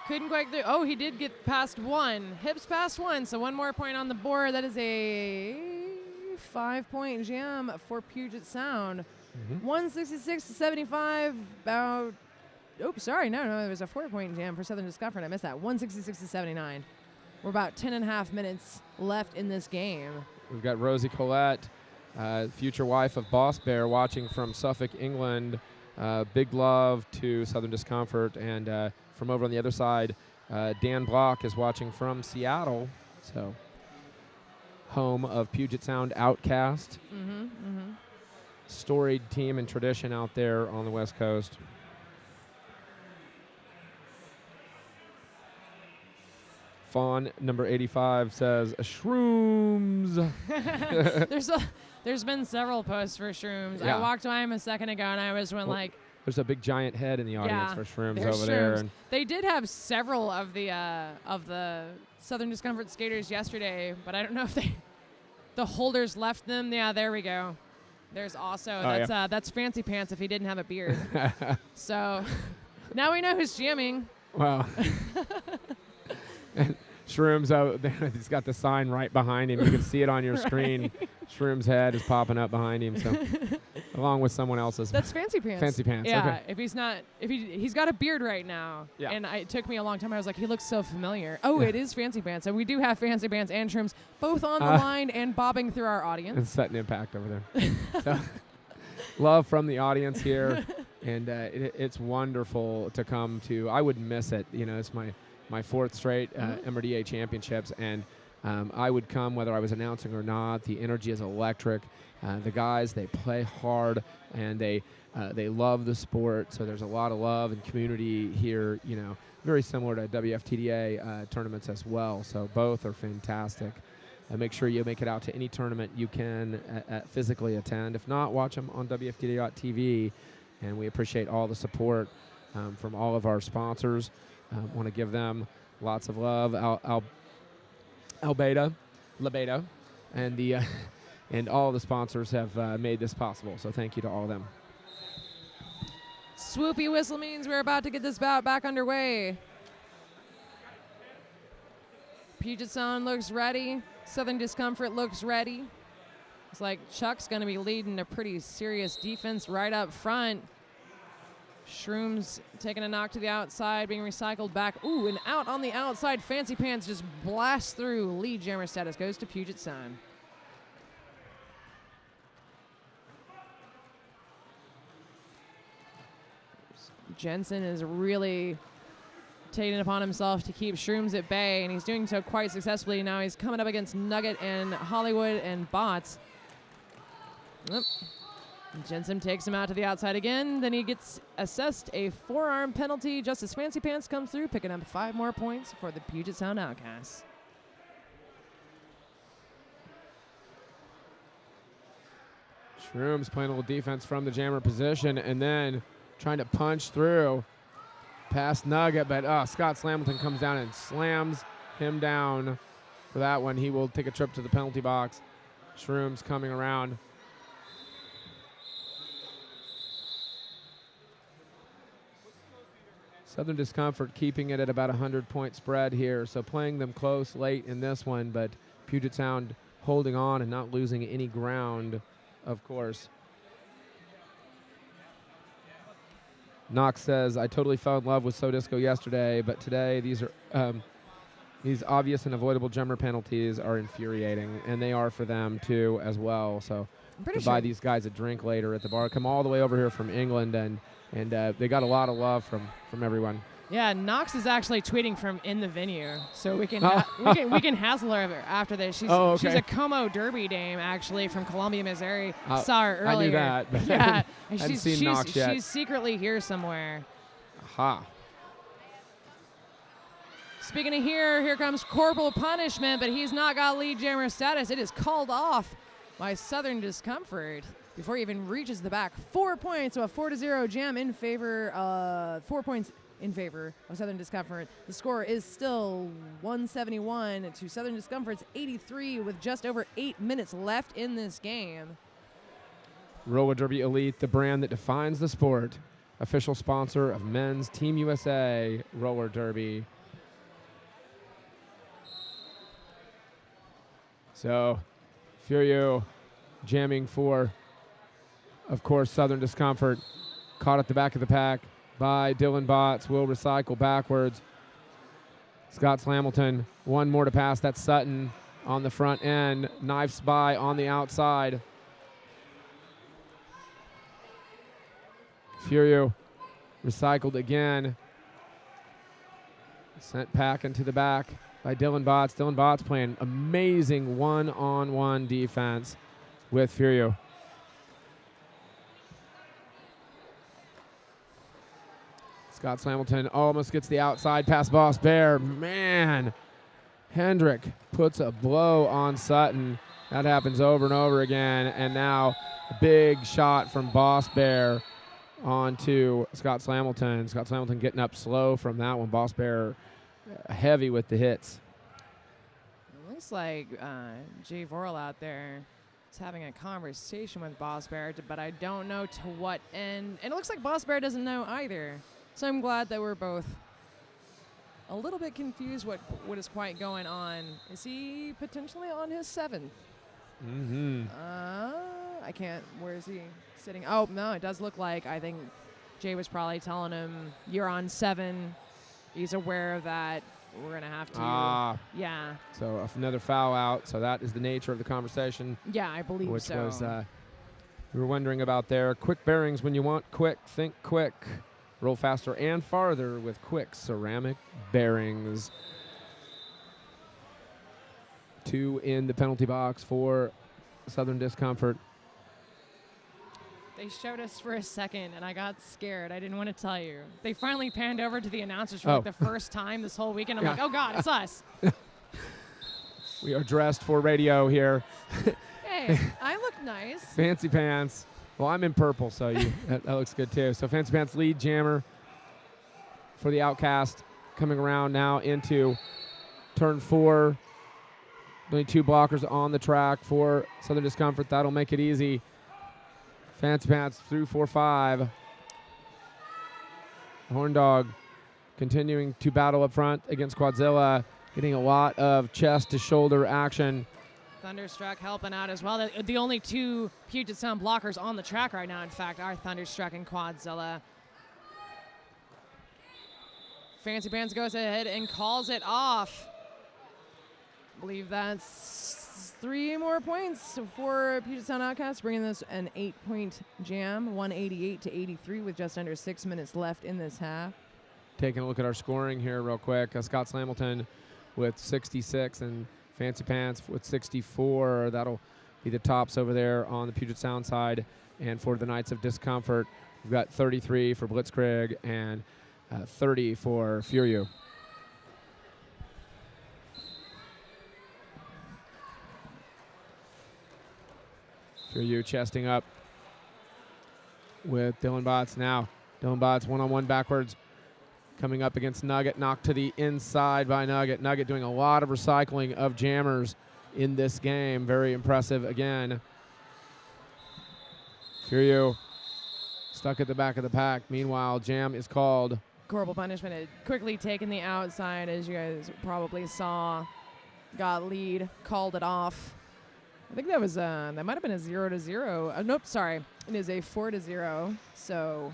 Couldn't quite do. Oh, he did get past 1. Hips past 1, so 1 more point on the board. That is a 5-point jam for Puget Sound. 166-75. About. Oops, sorry. No, it was a 4-point jam for Southern Discomfort. I missed that. 166-79. We're about 10.5 minutes left in this game. We've got Rosie Collette, future wife of Boss Bear, watching from Suffolk, England. Big love to Southern Discomfort. And from over on the other side, Dan Block is watching from Seattle. So, home of Puget Sound Outcast. Storied team and tradition out there on the West Coast. Fawn number 85 says shrooms. There's been several posts for shrooms. Yeah. I walked by him a second ago, and I was There's a big giant head in the audience Yeah, for shrooms there's over there. shrooms. And They did have several of the Southern Discomfort skaters yesterday, but I don't know if the holders left them. Yeah, there we go. There's also that's Fancy Pants if he didn't have a beard. So now we know who's jamming. wow. And Shrooms out there. He's got the sign right behind him. You can see it on your screen. Shroom's head is popping up behind him, so along with someone else's. That's Fancy Pants. Fancy Pants. Yeah. Okay. If he's got a beard right now. Yeah. And it took me a long time. I was like, he looks so familiar. Oh, it is Fancy Pants. So we do have Fancy Pants and Shrooms both on the line and bobbing through our audience. And setting impact over there. So, love from the audience here, and it's wonderful to come to. I wouldn't miss it. You know, it's my fourth straight MRDA championships, and I would come whether I was announcing or not. The energy is electric. The guys, they play hard, and they love the sport. So there's a lot of love and community here. You know, very similar to WFTDA tournaments as well. So both are fantastic. Make sure you make it out to any tournament you can physically attend. If not, watch them on WFTDA.tv. And we appreciate all the support from all of our sponsors. Want to give them lots of love. Albeda, and the and all the sponsors have made this possible. So thank you to all of them. Swoopy whistle means we're about to get this bout back underway. Puget Sound looks ready. Southern Discomfort looks ready. It's like Chuck's going to be leading a pretty serious defense right up front. Shrooms taking a knock to the outside, being recycled back. Ooh, and out on the outside, Fancy Pants just blasts through. Lead jammer status goes to Puget Sound. Jensen is really taking it upon himself to keep Shrooms at bay, and he's doing so quite successfully. Now he's coming up against Nugget and Hollywood and Bots. Yep. Jensen takes him out to the outside again. Then he gets assessed a forearm penalty just as Fancy Pants comes through, picking up 5 more points for the Puget Sound Outcasts. Shrooms playing a little defense from the jammer position and then trying to punch through past Nugget, but Scott Slamilton comes down and slams him down for that one. He will take a trip to the penalty box. Shrooms coming around. Southern Discomfort keeping it at about a 100-point spread here, so playing them close late in this one, but Puget Sound holding on and not losing any ground, of course. Knox says, I totally fell in love with So Disco yesterday, but today these obvious and avoidable jammer penalties are infuriating, and they are for them too as well. So to buy these guys a drink later at the bar, come all the way over here from England, and they got a lot of love from everyone. Yeah, Knox is actually tweeting from in the venue, so we can we can hassle her after this. She's she's a Como Derby dame actually from Columbia, Missouri. Saw her earlier. I knew that. But yeah, I hadn't seen Knox yet. She's secretly here somewhere. Aha. Speaking of here comes Corporal Punishment, but he's not got lead jammer status. It is called off by Southern Discomfort before he even reaches the back. 4 points, so a 4-0 jam in favor, 4 points in favor of Southern Discomfort. The score is still 171 to Southern Discomfort's 83 with just over 8 minutes left in this game. Roller Derby Elite, the brand that defines the sport. Official sponsor of men's Team USA Roller Derby. So, Furio jamming for, of course, Southern Discomfort. Caught at the back of the pack by Dylan Botts. Will recycle backwards. Scott Slamilton, one more to pass. That's Sutton on the front end. Knifes by on the outside. Furio recycled again. Sent pack into the back by Dylan Botts. Dylan Botts playing amazing one-on-one defense with Furio. Scott Slamilton almost gets the outside past Boss Bear. Man, Hendrick puts a blow on Sutton. That happens over and over again. And now a big shot from Boss Bear onto Scott Slamilton. Scott Slamilton getting up slow from that one. Boss Bear heavy with the hits. It looks like Jay Vorel out there is having a conversation with Boss Bear, but I don't know to what end. And it looks like Boss Bear doesn't know either. So I'm glad that we're both a little bit confused what is quite going on. Is he potentially on his 7th? Mm-hmm. I can't. Where is he sitting? Oh, no, it does look like. I think Jay was probably telling him, you're on 7. He's aware of that. We're going to have to. Yeah. So another foul out. So that is the nature of the conversation. Yeah, I believe which so. Was, we were wondering about there. Quick bearings. When you want quick, think quick. Roll faster and farther with quick ceramic bearings. 2 in the penalty box for Southern Discomfort. They showed us for a second, and I got scared. I didn't want to tell you. They finally panned over to the announcers for like the first time this whole weekend. I'm like, oh, God, it's us. We are dressed for radio here. Hey, I look nice. Fancy pants. Well, I'm in purple, so that looks good, too. So Fancy Pants lead jammer for the Outcast coming around now into turn 4. Only 2 blockers on the track for Southern Discomfort. That'll make it easy. Fancy Pants through 4-5. Horn Dog continuing to battle up front against Quadzilla, getting a lot of chest-to-shoulder action. Thunderstruck helping out as well. The only 2 Puget Sound blockers on the track right now, in fact, are Thunderstruck and Quadzilla. Fancy Pants goes ahead and calls it off. I believe that's 3 more points for Puget Sound Outcasts, bringing this an 8-point jam, 188-83 with just under 6 minutes left in this half. Taking a look at our scoring here real quick. Scott Slamilton with 66 and Fancy Pants with 64. That'll be the tops over there on the Puget Sound side. And for the Knights of Discomfort, we've got 33 for Blitzkrieg and 30 for Furio. Furio chesting up with Dylan Botts now. Dylan Botts one-on-one backwards. Coming up against Nugget, knocked to the inside by Nugget. Nugget doing a lot of recycling of jammers in this game. Very impressive again. Furio stuck at the back of the pack. Meanwhile, jam is called. Corporal punishment had quickly taken the outside, as you guys probably saw. Got lead, called it off. I think that was that might have been a 0-0. Nope, sorry. It is a 4-0. So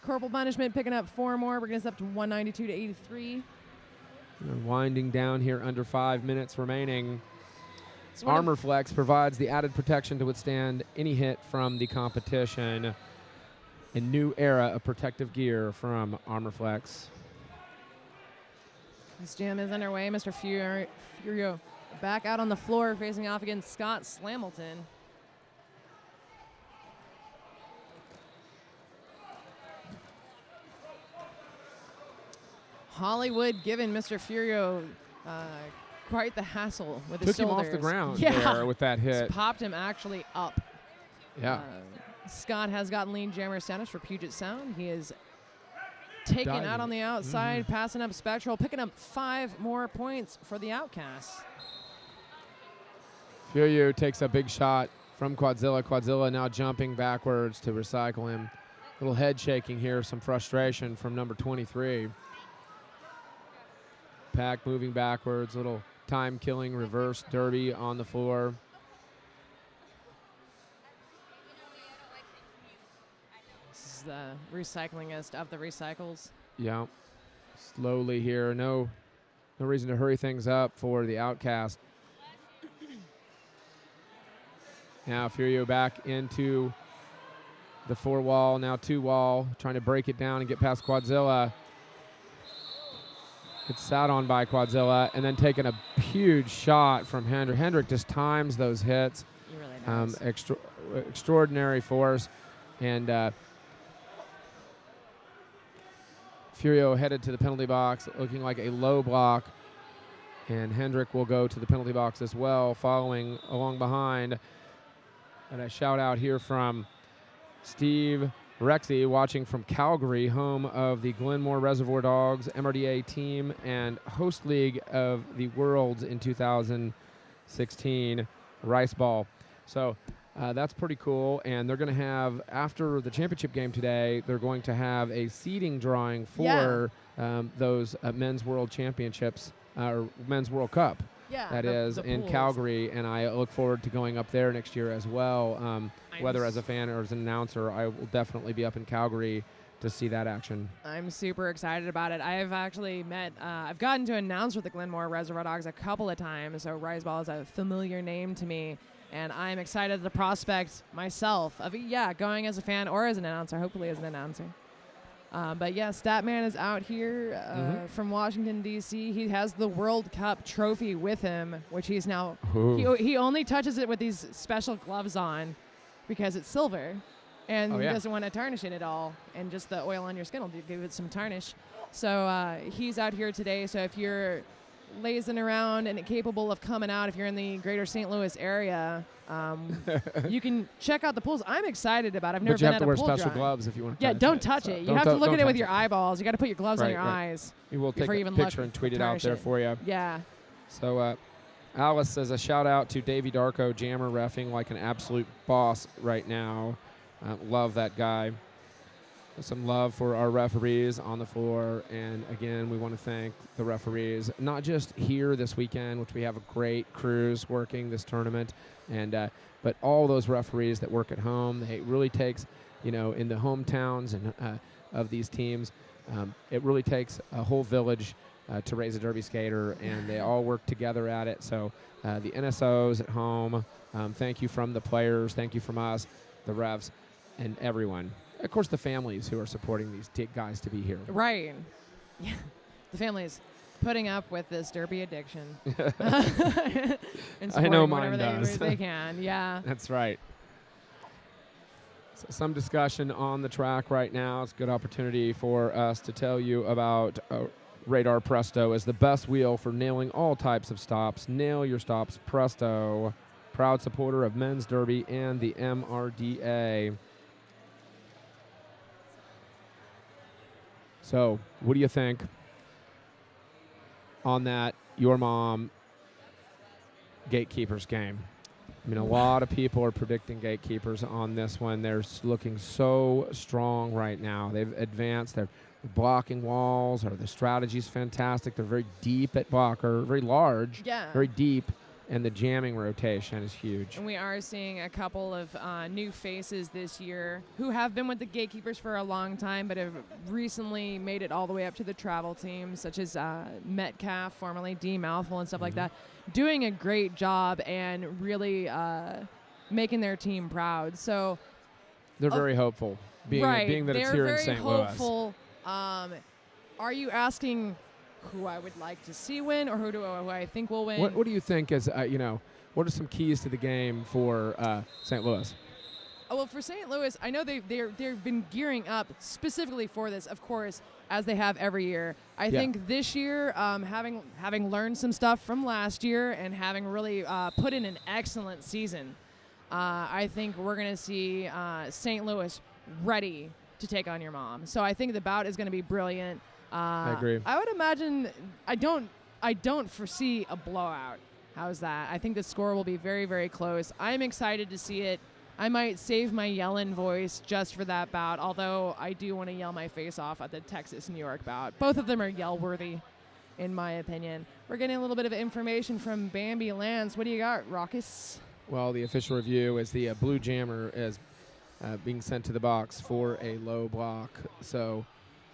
corporal punishment picking up 4 more. We're getting us up to 192-83. Winding down here, under 5 minutes remaining. Armor Flex provides the added protection to withstand any hit from the competition. A new era of protective gear from Armor Flex. This jam is underway. Mr. Furio back out on the floor facing off against Scott Slamilton. Hollywood giving Mr. Furio quite the hassle with his shoulders. Took him off the ground there with that hit. Just popped him actually up. Yeah. Scott has gotten lead jammer status for Puget Sound. He is taking out on the outside, passing up Spectral, picking up 5 more points for the Outcasts. Furio takes a big shot from Quadzilla. Quadzilla now jumping backwards to recycle him. A little head shaking here, some frustration from number 23. Pack moving backwards, little time-killing reverse derby on the floor. This is the recyclingest of the recycles. Yeah, slowly here. No reason to hurry things up for the Outcast. Now Furio back into the 4 wall, now 2 wall, trying to break it down and get past Quadzilla. Gets sat on by Quadzilla, and then taking a huge shot from Hendrick. Hendrick just times those hits. He really does. Extraordinary force. And Furio headed to the penalty box, looking like a low block. And Hendrick will go to the penalty box as well, following along behind. And a shout out here from Steve Rexy, watching from Calgary, home of the Glenmore Reservoir Dogs MRDA team and host league of the Worlds in 2016 Rice Ball. So that's pretty cool. And they're going to have, after the championship game today, they're going to have a seeding drawing for those Men's World Championships, or Men's World Cup. Yeah, That is in pools. Calgary, and I look forward to going up there next year as well. Whether as a fan or as an announcer, I will definitely be up in Calgary to see that action. I'm super excited about it. I've actually I've gotten to announce with the Glenmore Reservoir Dogs a couple of times, so Rice Ball is a familiar name to me, and I'm excited at the prospect myself of, going as a fan or as an announcer, hopefully as an announcer. But yeah, Statman is out here from Washington, D.C. He has the World Cup trophy with him, which he's now, he only touches it with these special gloves on because it's silver. And he doesn't want to tarnish it at all. And just the oil on your skin will give it some tarnish. So he's out here today. So if you're lazing around and capable of coming out, if you're in the greater St. Louis area, you can check out the pools. I'm excited about it. I've never been at a pool But you have to wear special drawing. gloves if you want to Yeah, touch don't it. touch So it. You have to look at it with your touch eyeballs. You got to put your gloves on your eyes. We will take before a you even picture look and tweet it out tarnish there it. for you. Yeah. So Alice says a shout out to Davey Darko, jammer reffing like an absolute boss right now. Love that guy. Some love for our referees on the floor. And again, we want to thank the referees, not just here this weekend, which we have a great crews working this tournament, and but all those referees that work at home. It really takes, in the hometowns and of these teams, it really takes a whole village to raise a derby skater, and they all work together at it. So the NSOs at home, thank you from the players, thank you from us, the refs, and everyone. Of course, the families who are supporting these guys to be here. Right. Yeah. The families putting up with this derby addiction. And I know mine whatever does. they can. Yeah. That's right. So some discussion on the track right now. It's a good opportunity for us to tell you about Radar Presto is the best wheel for nailing all types of stops. Nail your stops, Presto. Proud supporter of Men's Derby and the MRDA. So, what do you think on that Your Mom Gatekeepers game? I mean, a lot of people are predicting Gatekeepers on this one. They're looking so strong right now. They've advanced. They're blocking walls. Or the strategy's fantastic. They're very deep at blocker, very large, very deep, and the jamming rotation is huge. And we are seeing a couple of new faces this year who have been with the Gatekeepers for a long time but have recently made it all the way up to the travel team, such as Metcalf, formerly D. Mouthful, and stuff like that, doing a great job and really making their team proud. So they're very hopeful, being that it's here in St. Louis. They're very hopeful. Are you asking who I would like to see win, or who I think will win? What do you think is, what are some keys to the game for St. Louis? Oh, well, for St. Louis, I know they've been gearing up specifically for this, of course, as they have every year. I think this year, having learned some stuff from last year and having really put in an excellent season, I think we're going to see St. Louis ready to take on your mom. So I think the bout is going to be brilliant. I agree. I would imagine I don't foresee a blowout. How's that? I think the score will be very, very close. I'm excited to see it. I might save my yelling voice just for that bout, although I do want to yell my face off at the Texas-New York bout. Both of them are yell-worthy, in my opinion. We're getting a little bit of information from Bambi Lance. What do you got, Raucus? Well, the official review is the blue jammer is being sent to the box for a low block. So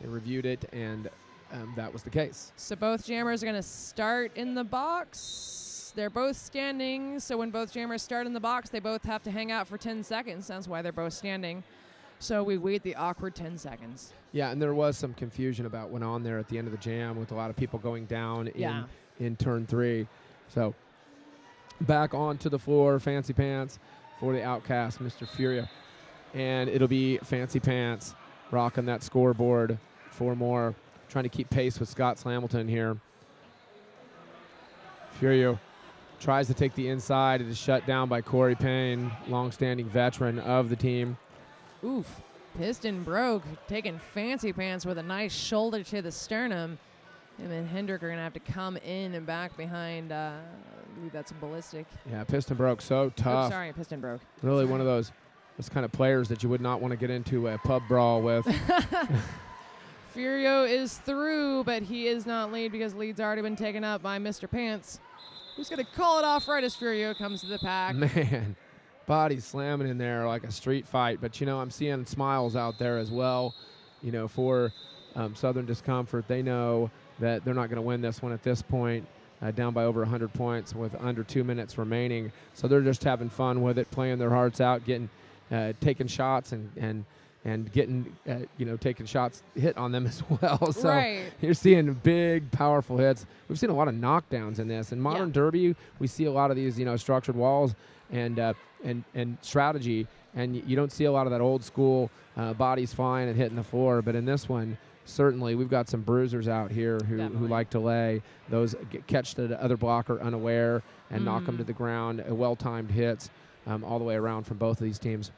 they reviewed it, and that was the case. So both jammers are going to start in the box. They're both standing, so when both jammers start in the box, they both have to hang out for 10 seconds. That's why they're both standing. So we wait the awkward 10 seconds. Yeah, and there was some confusion about what went on there at the end of the jam with a lot of people going down in turn 3. So back onto the floor, Fancy Pants for the outcast, Mr. Furia. And it'll be Fancy Pants rocking that scoreboard for more, trying to keep pace with Scott Slamilton here. Furio tries to take the inside. It is shut down by Corey Payne, longstanding veteran of the team. Oof. Piston broke, taking fancy pants with a nice shoulder to the sternum. Him and Hendrick are going to have to come in and back behind. I believe that's a ballistic. Yeah, piston broke. So tough. Oh, sorry, piston broke. Really one of those kind of players that you would not want to get into a pub brawl with. Furio is through, but he is not lead because lead's already been taken up by Mr. Pants. Who's going to call it off right as Furio comes to the pack. Man, body slamming in there like a street fight. But, I'm seeing smiles out there as well, for Southern Discomfort. They know that they're not going to win this one at this point, down by over 100 points with under 2 minutes remaining. So they're just having fun with it, playing their hearts out, getting taking shots and getting, taking shots hit on them as well. So right. You're seeing big, powerful hits. We've seen a lot of knockdowns in this. In modern derby, we see a lot of these, structured walls and strategy, and you don't see a lot of that old school bodies flying and hitting the floor. But in this one, certainly we've got some bruisers out here who like to lay those, catch the other blocker unaware and knock them to the ground. Well-timed hits all the way around from both of these teams.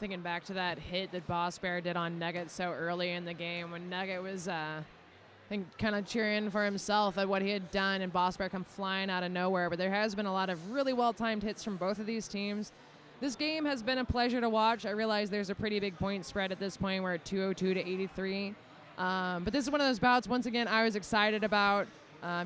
Thinking back to that hit that Boss Bear did on Nugget so early in the game when Nugget was, I think, kind of cheering for himself at what he had done, and Boss Bear come flying out of nowhere. But there has been a lot of really well-timed hits from both of these teams. This game has been a pleasure to watch. I realize there's a pretty big point spread at this point. We're at 202 to 83. But this is one of those bouts, once again, I was excited about.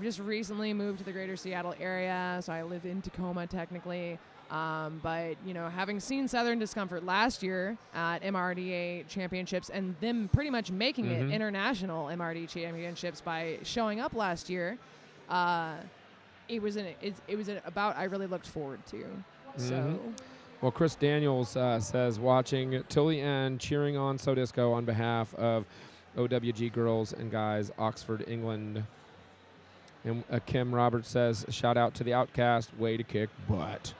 Just recently moved to the greater Seattle area, so I live in Tacoma technically. But, having seen Southern Discomfort last year at MRDA championships and them pretty much making it international MRD championships by showing up last year, it was a bout I really looked forward to. So. Well, Chris Daniels says, watching till the end, cheering on SoDisco on behalf of OWG girls and guys, Oxford, England. And Kim Roberts says, shout out to the Outcast, way to kick butt.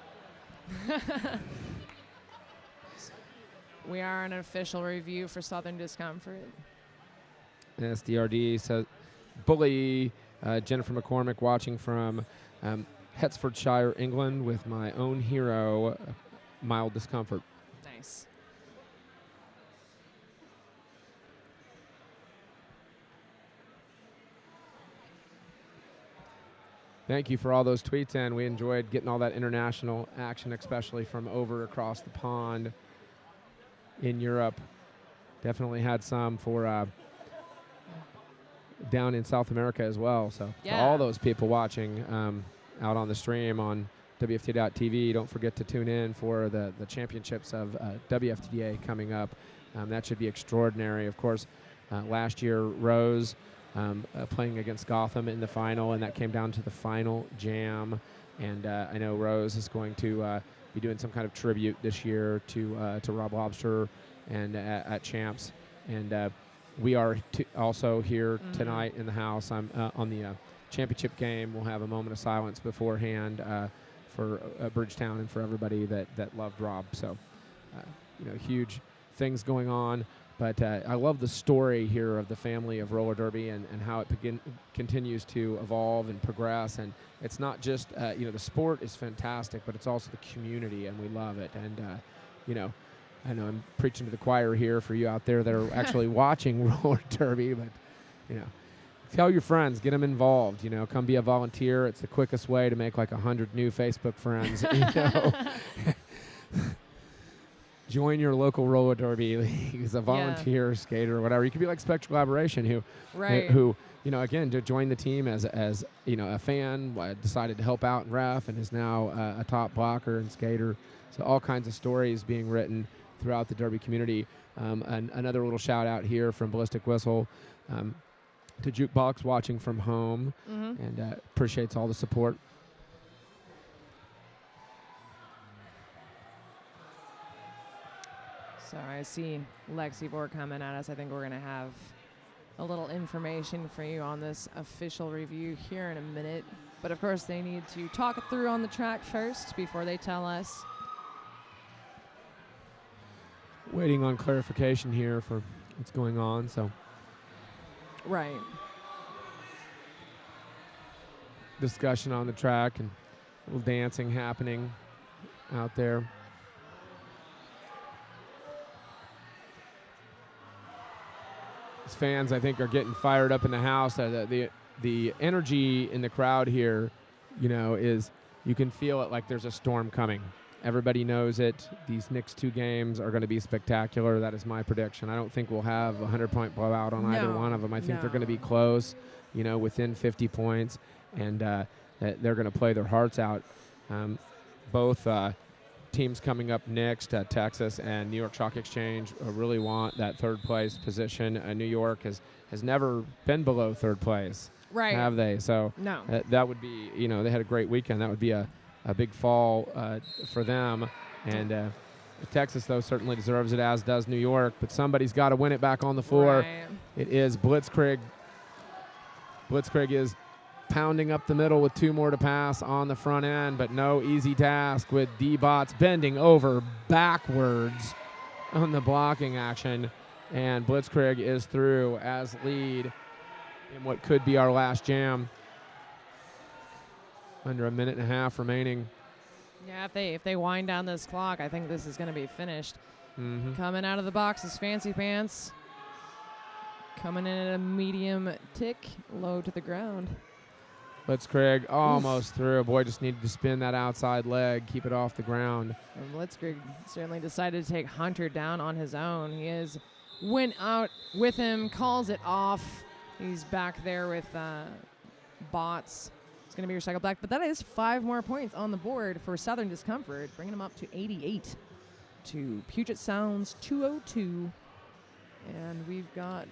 We are an official review for Southern Discomfort. SDRD says, bully Jennifer McCormick watching from Hertfordshire, England with my own hero, Mild Discomfort. Nice. Thank you for all those tweets, and we enjoyed getting all that international action, especially from over across the pond in Europe. Definitely had some for down in South America as well. So to all those people watching out on the stream on WFT.tv, don't forget to tune in for the championships of WFTDA coming up. That should be extraordinary. Of course, last year, Rose playing against Gotham in the final, and that came down to the final jam. And I know Rose is going to be doing some kind of tribute this year to Rob Lobster and at Champs. And we are also here tonight in the house. I'm on the championship game. We'll have a moment of silence beforehand for Bridgetown and for everybody that loved Rob. So, huge things going on. But I love the story here of the family of roller derby and how it continues to evolve and progress. And it's not just, the sport is fantastic, but it's also the community, and we love it. And, I know I'm preaching to the choir here for you out there that are actually watching roller derby, but, tell your friends, get them involved, come be a volunteer. It's the quickest way to make like 100 new Facebook friends, Join your local roller derby league as a volunteer skater or whatever. You could be like Spectral Collaboration who, again, to join the team as a fan, decided to help out in ref and is now a top blocker and skater. So all kinds of stories being written throughout the derby community. And another little shout out here from Ballistic Whistle to Jukebox watching from home and appreciates all the support. So I see Lexi Vore coming at us. I think we're going to have a little information for you on this official review here in a minute. But, of course, they need to talk it through on the track first before they tell us. Waiting on clarification here for what's going on. So, right. discussion on the track and a little dancing happening out there. These fans, I think, are getting fired up in the house. The energy in the crowd here, is you can feel it like there's a storm coming. Everybody knows it. These next 2 games are going to be spectacular. That is my prediction. I don't think we'll have a 100-point blowout on either one of them. I think they're going to be close, within 50 points, and they're going to play their hearts out. Both teams coming up next, Texas and New York Chalk Exchange, really want that third-place position. New York has never been below third place, right? Have they? So no. That would be, they had a great weekend. That would be a big fall for them. And Texas, though, certainly deserves it, as does New York. But somebody's got to win it back on the floor. Right. It is Blitzkrieg. Blitzkrieg is pounding up the middle with 2 more to pass on the front end, but no easy task with D-Bots bending over backwards on the blocking action. And Blitzkrieg is through as lead in what could be our last jam. Under a minute and a half remaining. Yeah, if they wind down this clock, I think this is going to be finished. Mm-hmm. Coming out of the box is Fancy Pants. Coming in at a medium tick, low to the ground. Blitzkrieg almost through. Boy, just needed to spin that outside leg, keep it off the ground. And Blitzkrieg certainly decided to take Hunter down on his own. Went out with him, calls it off. He's back there with Bots. It's going to be recycled back, but that is 5 more points on the board for Southern Discomfort, bringing them up to 88 to Puget Sound's 202. And we've got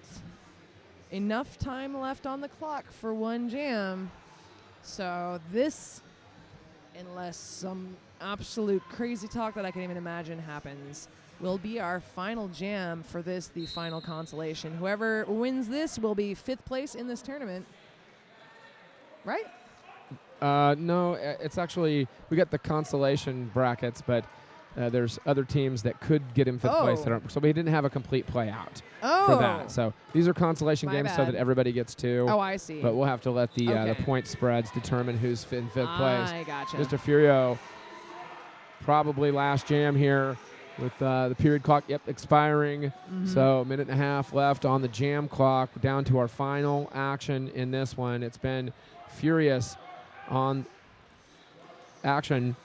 enough time left on the clock for 1 jam. So this, unless some absolute crazy talk that I can't even imagine happens, will be our final jam for this, the final consolation. Whoever wins this will be 5th place in this tournament. Right? No, it's actually, we got the consolation brackets, but there's other teams that could get in 5th place. So we didn't have a complete play out for that. So these are consolation games so that everybody gets 2. Oh, I see. But we'll have to let the point spreads determine who's in 5th place. I gotcha. Mr. Furio, probably last jam here with the period clock expiring. Mm-hmm. So a minute and a half left on the jam clock. Down to our final action in this one. It's been furious on action.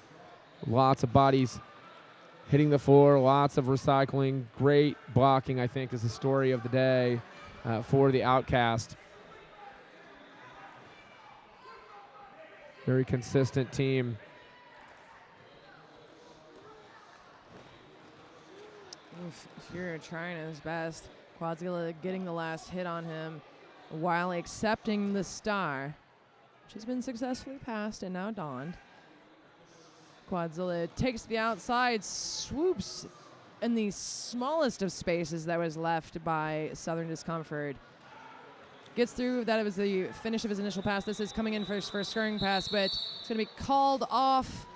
Lots of bodies hitting the floor, lots of recycling. Great blocking, I think, is the story of the day for the Outcast. Very consistent team. Fury trying his best. Quadzilla getting the last hit on him while accepting the star, which has been successfully passed and now donned. Quadzilla takes the outside, swoops in the smallest of spaces that was left by Southern Discomfort. Gets through. That was the finish of his initial pass. This is coming in for his first scoring pass, but it's going to be called off.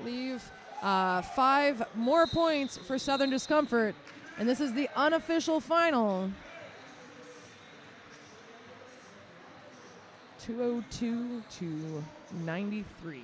Leave 5 more points for Southern Discomfort, and this is the unofficial final. 202 to 93.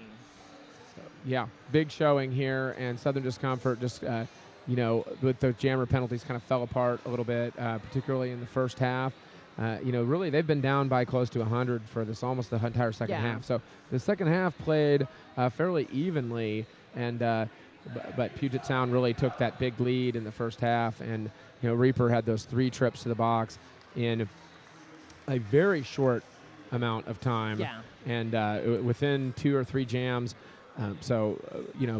Yeah, big showing here, and Southern Discomfort just, with the jammer penalties kind of fell apart a little bit, particularly in the first half. Really they've been down by close to 100 for this almost the entire second half. So the second half played fairly evenly, and but Puget Sound really took that big lead in the first half, and Reaper had those 3 trips to the box in a very short amount of time, and within 2 or 3 jams.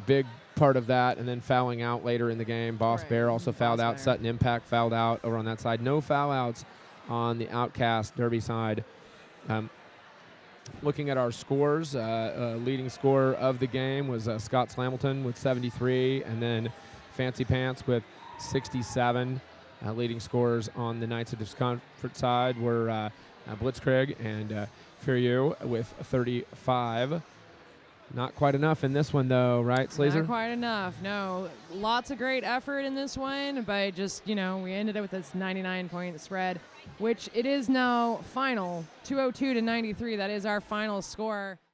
Big part of that, and then fouling out later in the game. Boss Bear also fouled out. Sutton Impact fouled out over on that side. No foul outs on the Outcast Derby side. Looking at our scores, leading scorer of the game was Scott Slamilton with 73, and then Fancy Pants with 67. Leading scorers on the Knights of Discomfort side were Blitzkrieg and Furieux with 35. Not quite enough in this one, though, right, Sleazer? Not quite enough, no. Lots of great effort in this one, but just, we ended up with this 99-point spread, which it is now final, 202 to 93. That is our final score.